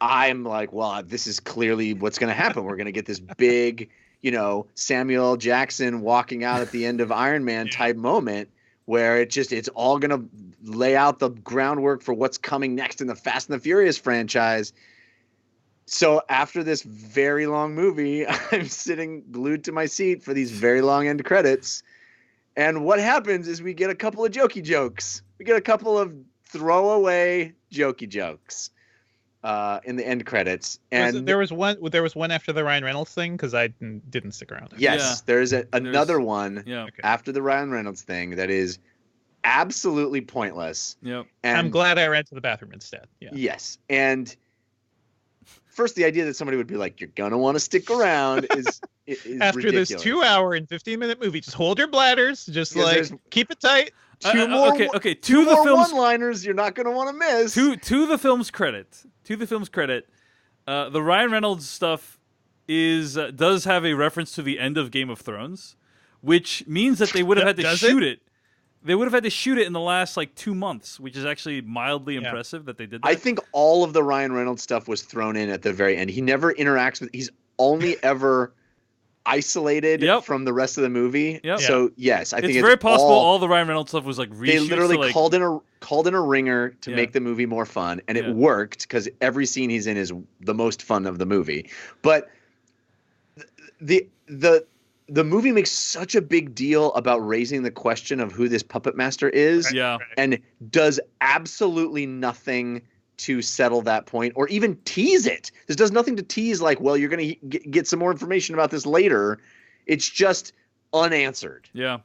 I'm like, well, this is clearly what's going to happen. We're going to get this big, Samuel Jackson walking out at the end of Iron Man type moment where it's all going to lay out the groundwork for what's coming next in the Fast and the Furious franchise. So after this very long movie, I'm sitting glued to my seat for these very long end credits. And what happens is we get a couple of jokey jokes. We get a couple of throwaway jokey jokes. In the end credits, and there was one after the Ryan Reynolds thing because I didn't stick around. Yes, there's another one after the Ryan Reynolds thing that is absolutely pointless. Yep. And I'm glad I ran to the bathroom instead. Yeah. Yes, and first, the idea that somebody would be like, "You're gonna want to stick around," is after ridiculous. this 2-hour and 15-minute movie. Just hold your bladders. Just keep it tight. Two more one-liners you're not gonna want to miss. To the film's credit, the Ryan Reynolds stuff does have a reference to the end of Game of Thrones, which means that they would have had to shoot it. They would have had to shoot it in the last 2 months, which is actually mildly impressive that they did that. I think all of the Ryan Reynolds stuff was thrown in at the very end. He never interacts with. He's only ever isolated from the rest of the movie. Yep. So yes, I think it's very possible all the Ryan Reynolds stuff was reshoots. They literally called in a ringer to make the movie more fun, and it worked because every scene he's in is the most fun of the movie. But the movie makes such a big deal about raising the question of who this puppet master is, and does absolutely nothing to settle that point or even tease it. This does nothing to tease you're going to get some more information about this later. It's just unanswered. Yeah.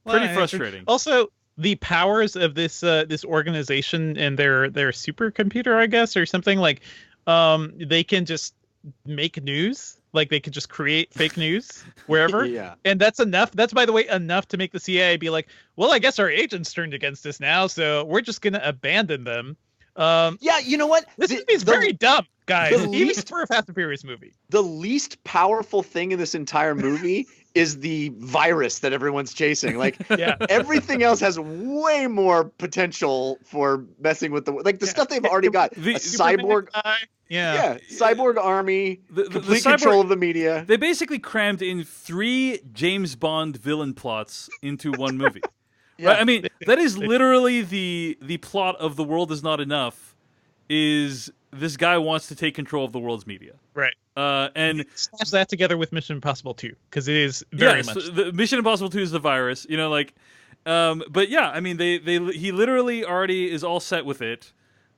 Pretty frustrating. Also, the powers of this organization and their supercomputer, I guess, or something they can just make news. They could just create fake news wherever. And that's enough. That's, by the way, enough to make the CIA be like, well, I guess our agents turned against us now, so we're just going to abandon them. You know what? This movie's very dumb, guys, even for a Fast and Furious movie. The least powerful thing in this entire movie is the virus that everyone's chasing. Everything else has way more potential for messing with the stuff they've already got. A cyborg... cyborg army, complete control of the media. They basically crammed in 3 James Bond villain plots into one movie. Right? I mean, that is literally the plot of The World Is Not Enough. Is this guy wants to take control of the world's media? Right. And smash that together with Mission Impossible 2 because it is very much. The Mission Impossible 2 is the virus. But yeah, I mean, he literally already is all set with it.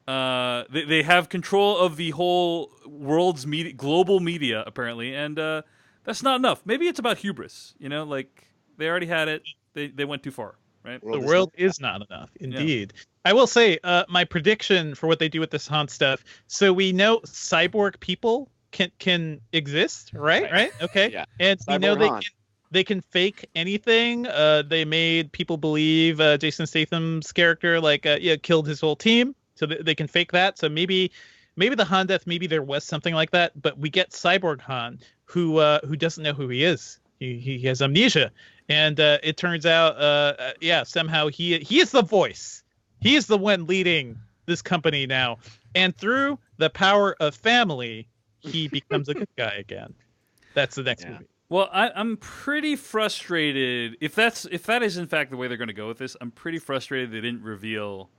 They have control of the whole world's media, global media, apparently, and that's not enough. Maybe it's about hubris. They already had it. They went too far, right? The world is not enough, indeed. Yeah. I will say, my prediction for what they do with this Han stuff. So we know cyborg people can exist, right? Right? Okay. Yeah. And we know they can fake anything. They made people believe Jason Statham's character killed his whole team. So they can fake that. So maybe the Han death, maybe there was something like that. But we get Cyborg Han, who doesn't know who he is. He has amnesia, and it turns out, somehow he is the voice. He is the one leading this company now, and through the power of family, he becomes a good guy again. That's the next movie. Well, I'm pretty frustrated if that is in fact the way they're going to go with this. I'm pretty frustrated they didn't reveal.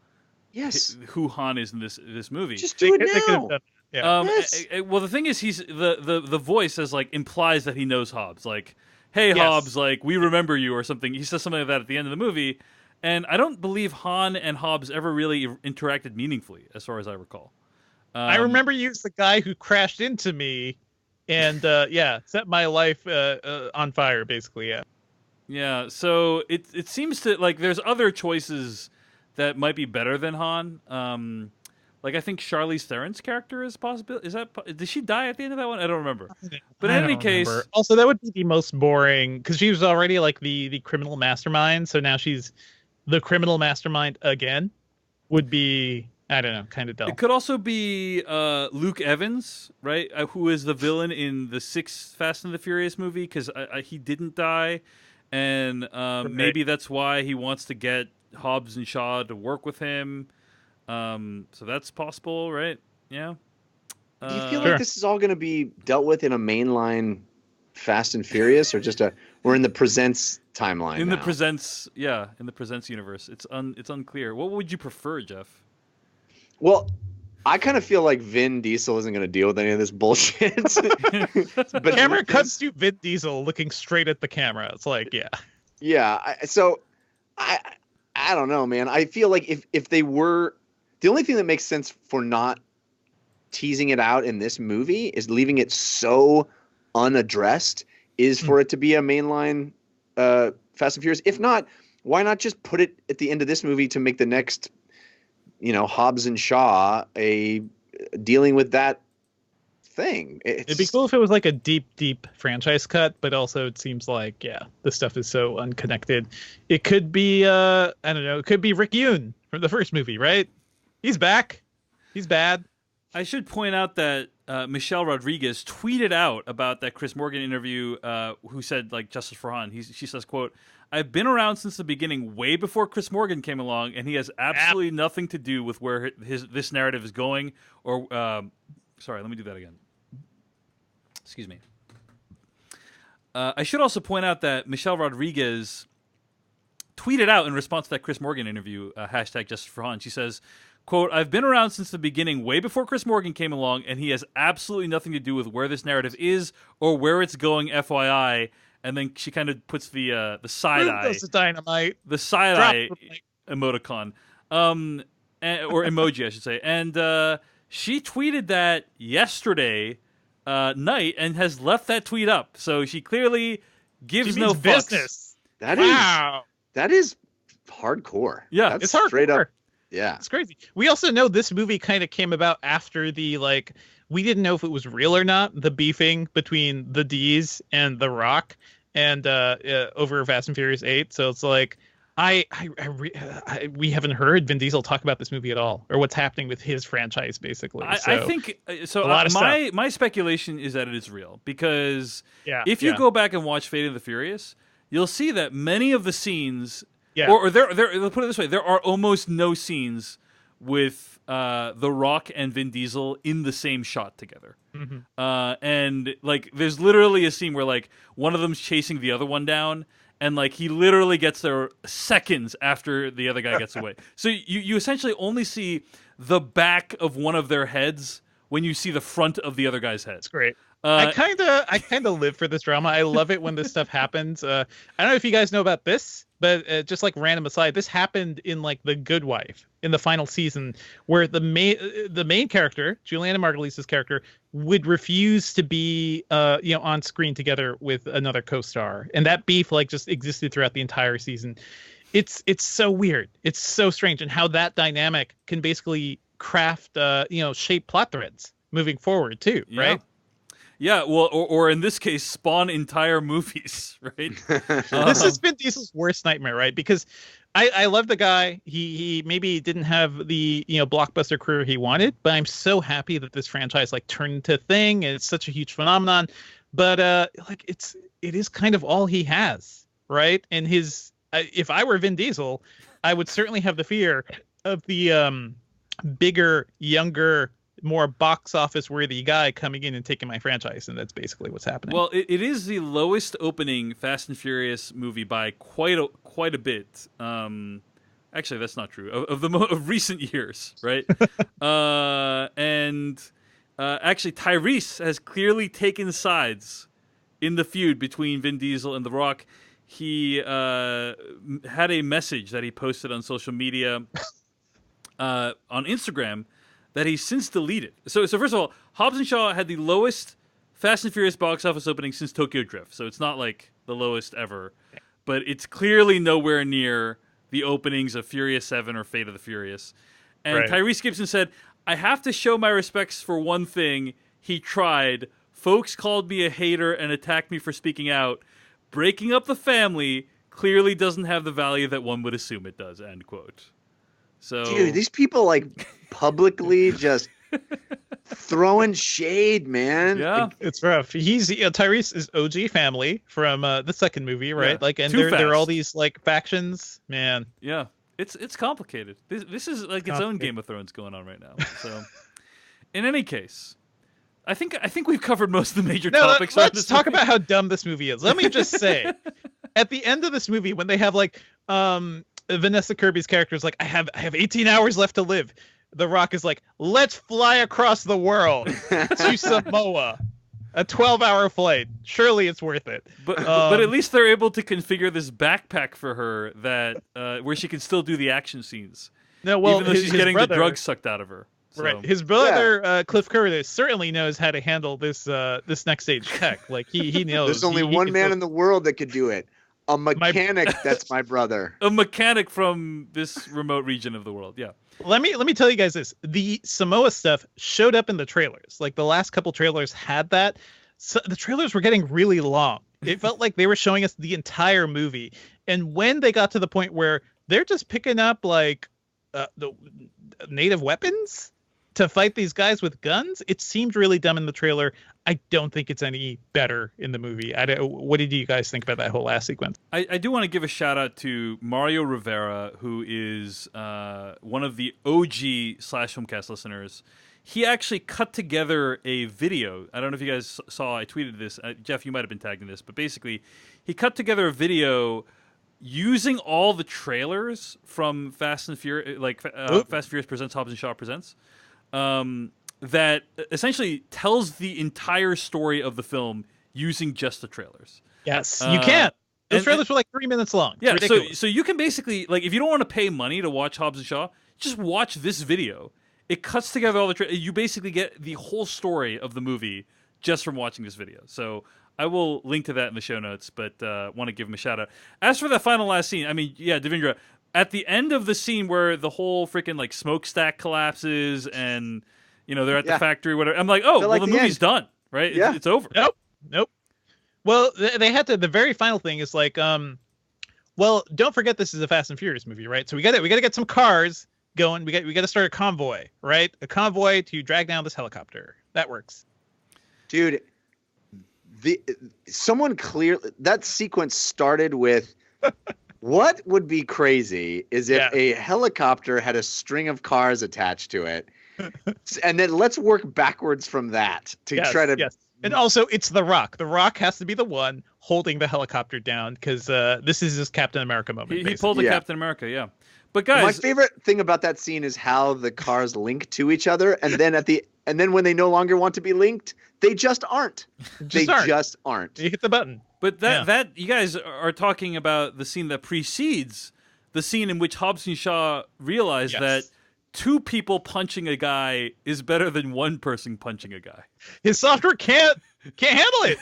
Yes. Who Han is in this movie? Just do it now. Yes. Well, the thing is, he's the voice implies that he knows Hobbs. Hey, Hobbs, we remember you or something. He says something like that at the end of the movie, and I don't believe Han and Hobbs ever really interacted meaningfully, as far as I recall. I remember you as the guy who crashed into me, and set my life on fire, basically. Yeah. Yeah. So it seems to there's other choices that might be better than Han. I think Charlize Theron's character is possible. Did she die at the end of that one? I don't remember. But in any case, also that would be the most boring because she was already the criminal mastermind. So now she's the criminal mastermind again. Would be, I don't know, kind of dull. It could also be Luke Evans, right? Who is the villain in the 6th Fast and the Furious movie because he didn't die, and maybe that's why he wants to get Hobbs and Shaw to work with him. So that's possible, right? Yeah. Do you feel like this is all going to be dealt with in a mainline Fast and Furious, or we're in the Presents timeline? In the Presents universe. It's unclear. What would you prefer, Jeff? Well, I kind of feel like Vin Diesel isn't going to deal with any of this bullshit. But camera cuts to Vin Diesel looking straight at the camera. It's I don't know, man. I feel like if they were, the only thing that makes sense for not teasing it out in this movie is leaving it so unaddressed is for it to be a mainline Fast and Furious. If not, why not just put it at the end of this movie to make the next, Hobbs and Shaw dealing with that thing. It'd be cool if it was like a deep franchise cut, but also it seems like, this stuff is so unconnected. It could be, I don't know, it could be Rick Yoon from the first movie, right? He's back. He's bad. I should point out that Michelle Rodriguez tweeted out about that Chris Morgan interview, who said, like, Justice for Han. She says, quote, "I've been around since the beginning, way before Chris Morgan came along, and he has absolutely nothing to do with where this narrative is going." Or, sorry, let me do that again. Excuse me. I should also point out that Michelle Rodriguez tweeted out in response to that Chris Morgan interview, hashtag Justice for Han. She says, quote, "I've been around since the beginning, way before Chris Morgan came along, and he has absolutely nothing to do with where this narrative is or where it's going, FYI." And then she kind of puts the side eye, dynamite, the side eye emoticon, or emoji, I should say. And she tweeted that yesterday night and has left that tweet up. So she clearly gives no business. That is hardcore. Yeah, that's it's hardcore. Straight up. Yeah, it's crazy. We also know this movie kind of came about after the we didn't know if it was real or not, the beefing between the D's and The Rock and over Fast and Furious 8. So it's like we haven't heard Vin Diesel talk about this movie at all, or what's happening with his franchise, basically. I think so. My speculation is that it is real, because if you go back and watch Fate of the Furious, you'll see that many of the scenes, or let's put it this way, there are almost no scenes with The Rock and Vin Diesel in the same shot together. Mm-hmm. And like, there's literally a scene where like one of them's chasing the other one down, and like he literally gets there seconds after the other guy gets away. So you essentially only see the back of one of their heads when you see the front of the other guy's head. It's great. I kind of live for this drama. I love it when this stuff happens. I don't know if you guys know about this, but just like random aside, this happened in like The Good Wife in the final season, where the main character, Juliana Margulies' character, would refuse to be on screen together with another co-star, and that beef like just existed throughout the entire season. It's so weird. It's so strange, and how that dynamic can basically craft shape plot threads moving forward too, right? Yeah, well, or in this case, spawn entire movies, right? This has been Diesel's worst nightmare, right? Because I love the guy. He maybe didn't have the blockbuster career he wanted, but I'm so happy that this franchise like turned into a thing, and it's such a huge phenomenon. But it is kind of all he has, right? And if I were Vin Diesel, I would certainly have the fear of the bigger, younger, more box office worthy guy coming in and taking my franchise, and that's basically what's happening. Well, it is the lowest opening Fast and Furious movie by quite a bit. Actually, that's not true of recent years, right? And actually, Tyrese has clearly taken sides in the feud between Vin Diesel and The Rock. He had a message that he posted on social media, on Instagram, that he's since deleted. So first of all, Hobbs and Shaw had the lowest Fast and Furious box office opening since Tokyo Drift. So it's not like the lowest ever, but it's clearly nowhere near the openings of Furious 7 or Fate of the Furious. And right. Tyrese Gibson said, "I have to show my respects for one thing. He tried. Folks called me a hater and attacked me for speaking out. Breaking up the family clearly doesn't have the value that one would assume it does," end quote. So, dude, these people like publicly just throwing shade, man. Yeah, it's rough. He's Tyrese is OG family from the second movie, right? Yeah. Like, and there are all these like factions, man. Yeah, it's complicated. This is like its own Game of Thrones going on right now. So, in any case, I think we've covered most of the major topics. Let's talk about how dumb this movie is. Let me just say, at the end of this movie, when they have like Vanessa Kirby's character is like, I have 18 hours left to live. The Rock is like, let's fly across the world to Samoa. A 12-hour flight. Surely it's worth it. But at least they're able to configure this backpack for her that where she can still do the action scenes. No, well, even though she's getting the drugs sucked out of her. So. Right. His brother, Cliff Curtis, certainly knows how to handle this next stage tech. Like he knows. There's only one man in the world that could do it. A mechanic that's my brother. A mechanic from this remote region of the world. Yeah. Let me tell you guys this. The Samoa stuff showed up in the trailers. Like the last couple trailers had that. So the trailers were getting really long. It felt like they were showing us the entire movie. And when they got to the point where they're just picking up like the native weapons to fight these guys with guns, it seemed really dumb in the trailer. I don't think it's any better in the movie. What did you guys think about that whole last sequence? I do want to give a shout out to Mario Rivera, who is one of the OG Slash Filmcast listeners. He actually cut together a video. I don't know if you guys saw. I tweeted this. Jeff, you might have been tagged in this, but basically, he cut together a video using all the trailers from Fast and Furious, like Fast and Furious Presents Hobbs and Shaw Presents, that essentially tells the entire story of the film using just the trailers. Yes, you can't. Those trailers were like 3 minutes long. Yeah, so you can basically, like, if you don't want to pay money to watch Hobbs and Shaw, just watch this video. It cuts together all the you basically get the whole story of the movie just from watching this video. So I will link to that in the show notes, but want to give him a shout out. As for that final last scene, I mean, yeah, Devindra, at the end of the scene where the whole freaking like smokestack collapses and they're at the factory, whatever. I'm like, oh, well, the movie's done, right? Yeah. It's over. Nope. Well, they had to. The very final thing is like, well, don't forget this is a Fast and Furious movie, right? So we got to get some cars going. We got to start a convoy, right? A convoy to drag down this helicopter. That works. Dude, that sequence started with what would be crazy is if a helicopter had a string of cars attached to it. And then let's work backwards from that to try to. Yes. And also, it's The Rock. The Rock has to be the one holding the helicopter down because this is his Captain America moment. He pulled the Captain America, yeah. But guys, my favorite thing about that scene is how the cars link to each other, and then when they no longer want to be linked, they just aren't. Just aren't. You hit the button. But that you guys are talking about the scene that precedes the scene in which Hobbs and Shaw realize that two people punching a guy is better than one person punching a guy. His software can't handle it.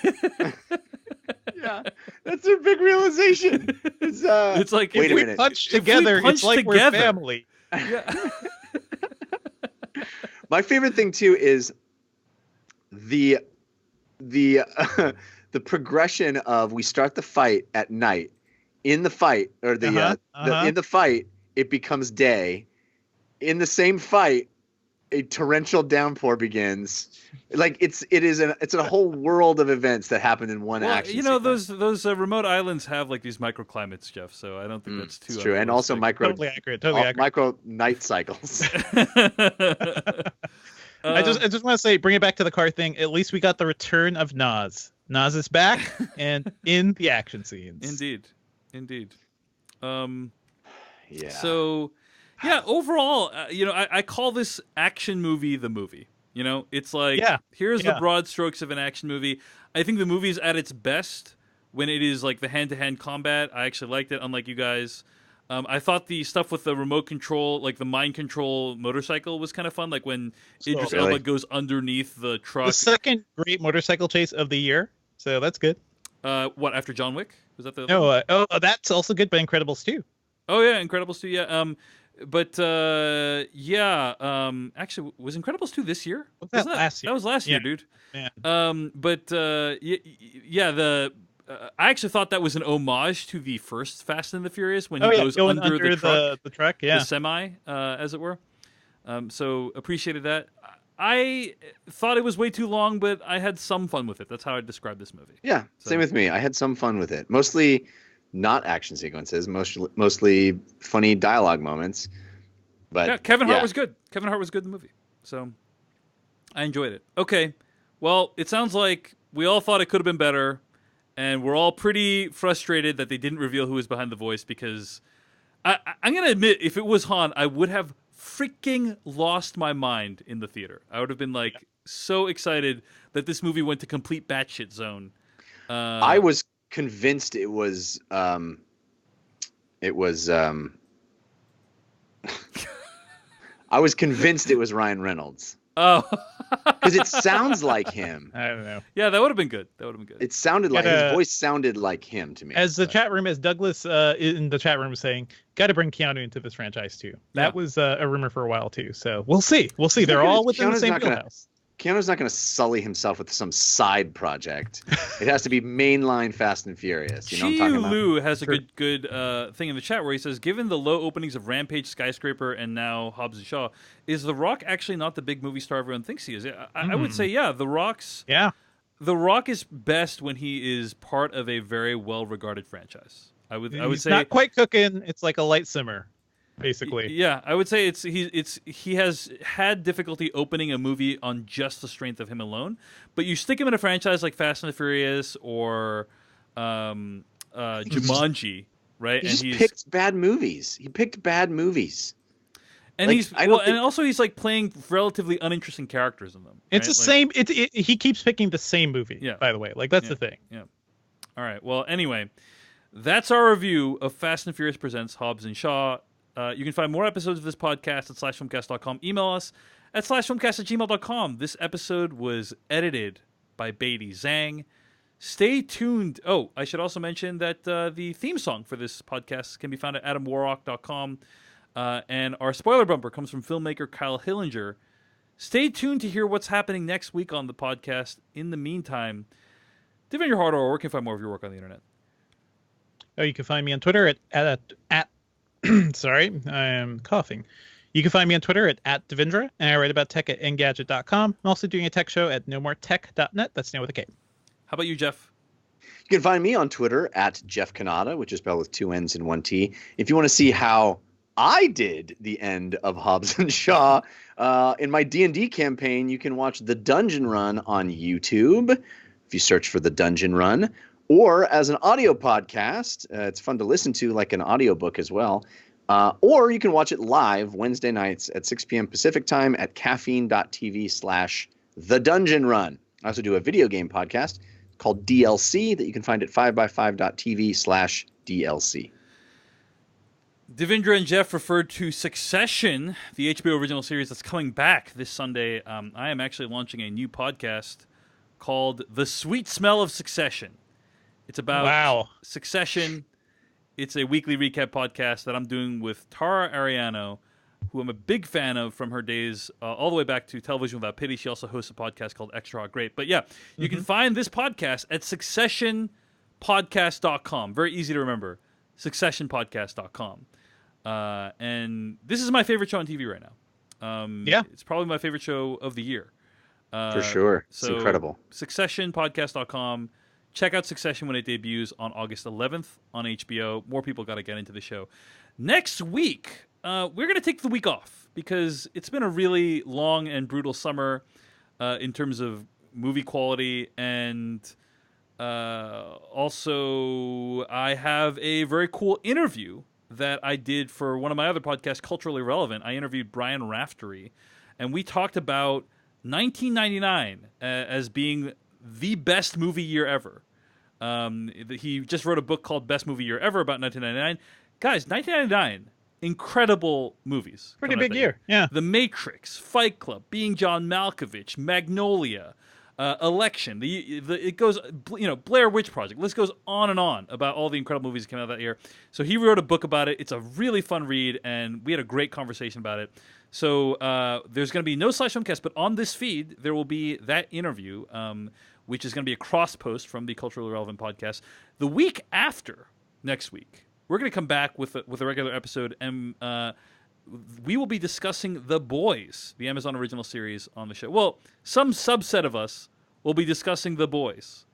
Yeah, that's their big realization. It's like if we punch together, it's like we're family. Yeah. My favorite thing too is the progression of we start the fight at night. In the fight, or in the fight, it becomes day. In the same fight, a torrential downpour begins. Like it's a whole world of events that happen in one action. Sequence. those remote islands have like these microclimates, Jeff. So I don't think that's too true. And also totally accurate. Micro night cycles. I just want to say, bring it back to the car thing. At least we got the return of Nas. Nas is back and in the action scenes. Indeed. Yeah. So. Yeah, overall, I call this action movie the movie. It's like, here's the broad strokes of an action movie. I think the movie's at its best when it is like the hand-to-hand combat. I actually liked it, unlike you guys. I thought the stuff with the remote control, like the mind control motorcycle, was kind of fun. Like when Idris Elba goes underneath the truck. The second great motorcycle chase of the year, so that's good. What, after John Wick? Was that the? No, that's also good, but Incredibles 2. Oh yeah, Incredibles 2. Yeah. But actually, was Incredibles 2 this year? Wasn't that last year? That was last year, dude. Yeah. I actually thought that was an homage to the first Fast and the Furious when he goes under the truck, the semi, as it were. So appreciated that. I thought it was way too long, but I had some fun with it. That's how I describe this movie. Yeah, same with me. I had some fun with it. Mostly not action sequences, mostly funny dialogue moments. But Kevin Hart was good. Kevin Hart was good in the movie. So I enjoyed it. Okay. Well, it sounds like we all thought it could have been better, and we're all pretty frustrated that they didn't reveal who was behind the voice, because I'm going to admit, if it was Han, I would have freaking lost my mind in the theater. I would have been like so excited that this movie went to complete batshit zone. I was convinced it was I was convinced it was Ryan Reynolds. Oh, because it sounds like him. I don't know. Yeah, that would have been good. That would have been good. It sounded like his voice sounded like him to me. As the chat room, as Douglas in the chat room was saying, got to bring Keanu into this franchise too. That was a rumor for a while too. So we'll see. We'll see. They're all within the same wheelhouse. Keanu's not going to sully himself with some side project. It has to be mainline Fast and Furious. You know what I'm talking about? Lu has a good thing in the chat where he says, given the low openings of Rampage, Skyscraper, and now Hobbs and Shaw, is The Rock actually not the big movie star everyone thinks he is? I would say, yeah, The Rock's... Yeah. The Rock is best when he is part of a very well-regarded franchise. I would say... not quite cooking. It's like a light simmer. Basically, yeah, I would say he has had difficulty opening a movie on just the strength of him alone. But you stick him in a franchise like Fast and the Furious or Jumanji, right? He picked bad movies. He picked bad movies, and like, and also he's like playing relatively uninteresting characters in them. It's the same. He keeps picking the same movie. Yeah. By the way, like that's the thing. Yeah. All right. Well, anyway, that's our review of Fast and Furious Presents Hobbs and Shaw. You can find more episodes of this podcast at /filmcast.com. Email us at /filmcast@gmail.com. This episode was edited by Beatty Zhang. Stay tuned. Oh, I should also mention that the theme song for this podcast can be found at adamwarrock.com. And our spoiler bumper comes from filmmaker Kyle Hillinger. Stay tuned to hear what's happening next week on the podcast. In the meantime, Devendra Hardor, where can you find more of your work on the internet? Oh, you can find me on Twitter at sorry, I am coughing. You can find me on Twitter at Devendra, and I write about tech at Engadget.com. I'm also doing a tech show at nomortech.net. That's now with a K. How about you, Jeff? You can find me on Twitter at Jeff Kanata, which is spelled with 2 N's and 1 T. If you want to see how I did the end of Hobbs and Shaw in my D&D campaign, you can watch The Dungeon Run on YouTube if you search for The Dungeon Run. Or as an audio podcast, it's fun to listen to like an audiobook as well. Or you can watch it live Wednesday nights at 6 p.m. Pacific time at caffeine.tv/The Dungeon Run. I also do a video game podcast called DLC that you can find at 5by5.tv/DLC. Devendra and Jeff referred to Succession, the HBO original series that's coming back this Sunday. I am actually launching a new podcast called The Sweet Smell of Succession. It's about Succession. It's a weekly recap podcast that I'm doing with Tara Ariano, who I'm a big fan of from her days all the way back to Television Without Pity. She also hosts a podcast called Extra Hot Great. But yeah, you can find this podcast at successionpodcast.com. Very easy to remember, successionpodcast.com. And this is my favorite show on TV right now. It's probably my favorite show of the year. For sure. It's incredible. Successionpodcast.com. Check out Succession when it debuts on August 11th on HBO. More people got to get into the show. Next week, we're going to take the week off because it's been a really long and brutal summer in terms of movie quality. And also, I have a very cool interview that I did for one of my other podcasts, Culturally Relevant. I interviewed Brian Raftery, and we talked about 1999 as being the best movie year ever. He just wrote a book called Best Movie Year Ever about 1999. Guys, 1999, incredible movies. Pretty big year, yeah. The Matrix, Fight Club, Being John Malkovich, Magnolia, Election. It goes, Blair Witch Project. List goes on and on about all the incredible movies that came out that year. So he wrote a book about it. It's a really fun read, and we had a great conversation about it. So there's going to be no /filmcast, but on this feed there will be that interview, which is going to be a cross post from the Culturally Relevant podcast. The week after next week, we're going to come back with a regular episode, and we will be discussing The Boys, the Amazon original series, on the show. Well, some subset of us will be discussing The Boys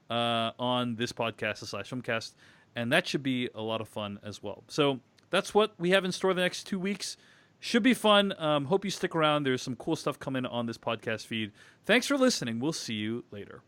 on this podcast, the /filmcast, and that should be a lot of fun as well. So that's what we have in store the next 2 weeks. Should be fun. Hope you stick around. There's some cool stuff coming on this podcast feed. Thanks for listening. We'll see you later.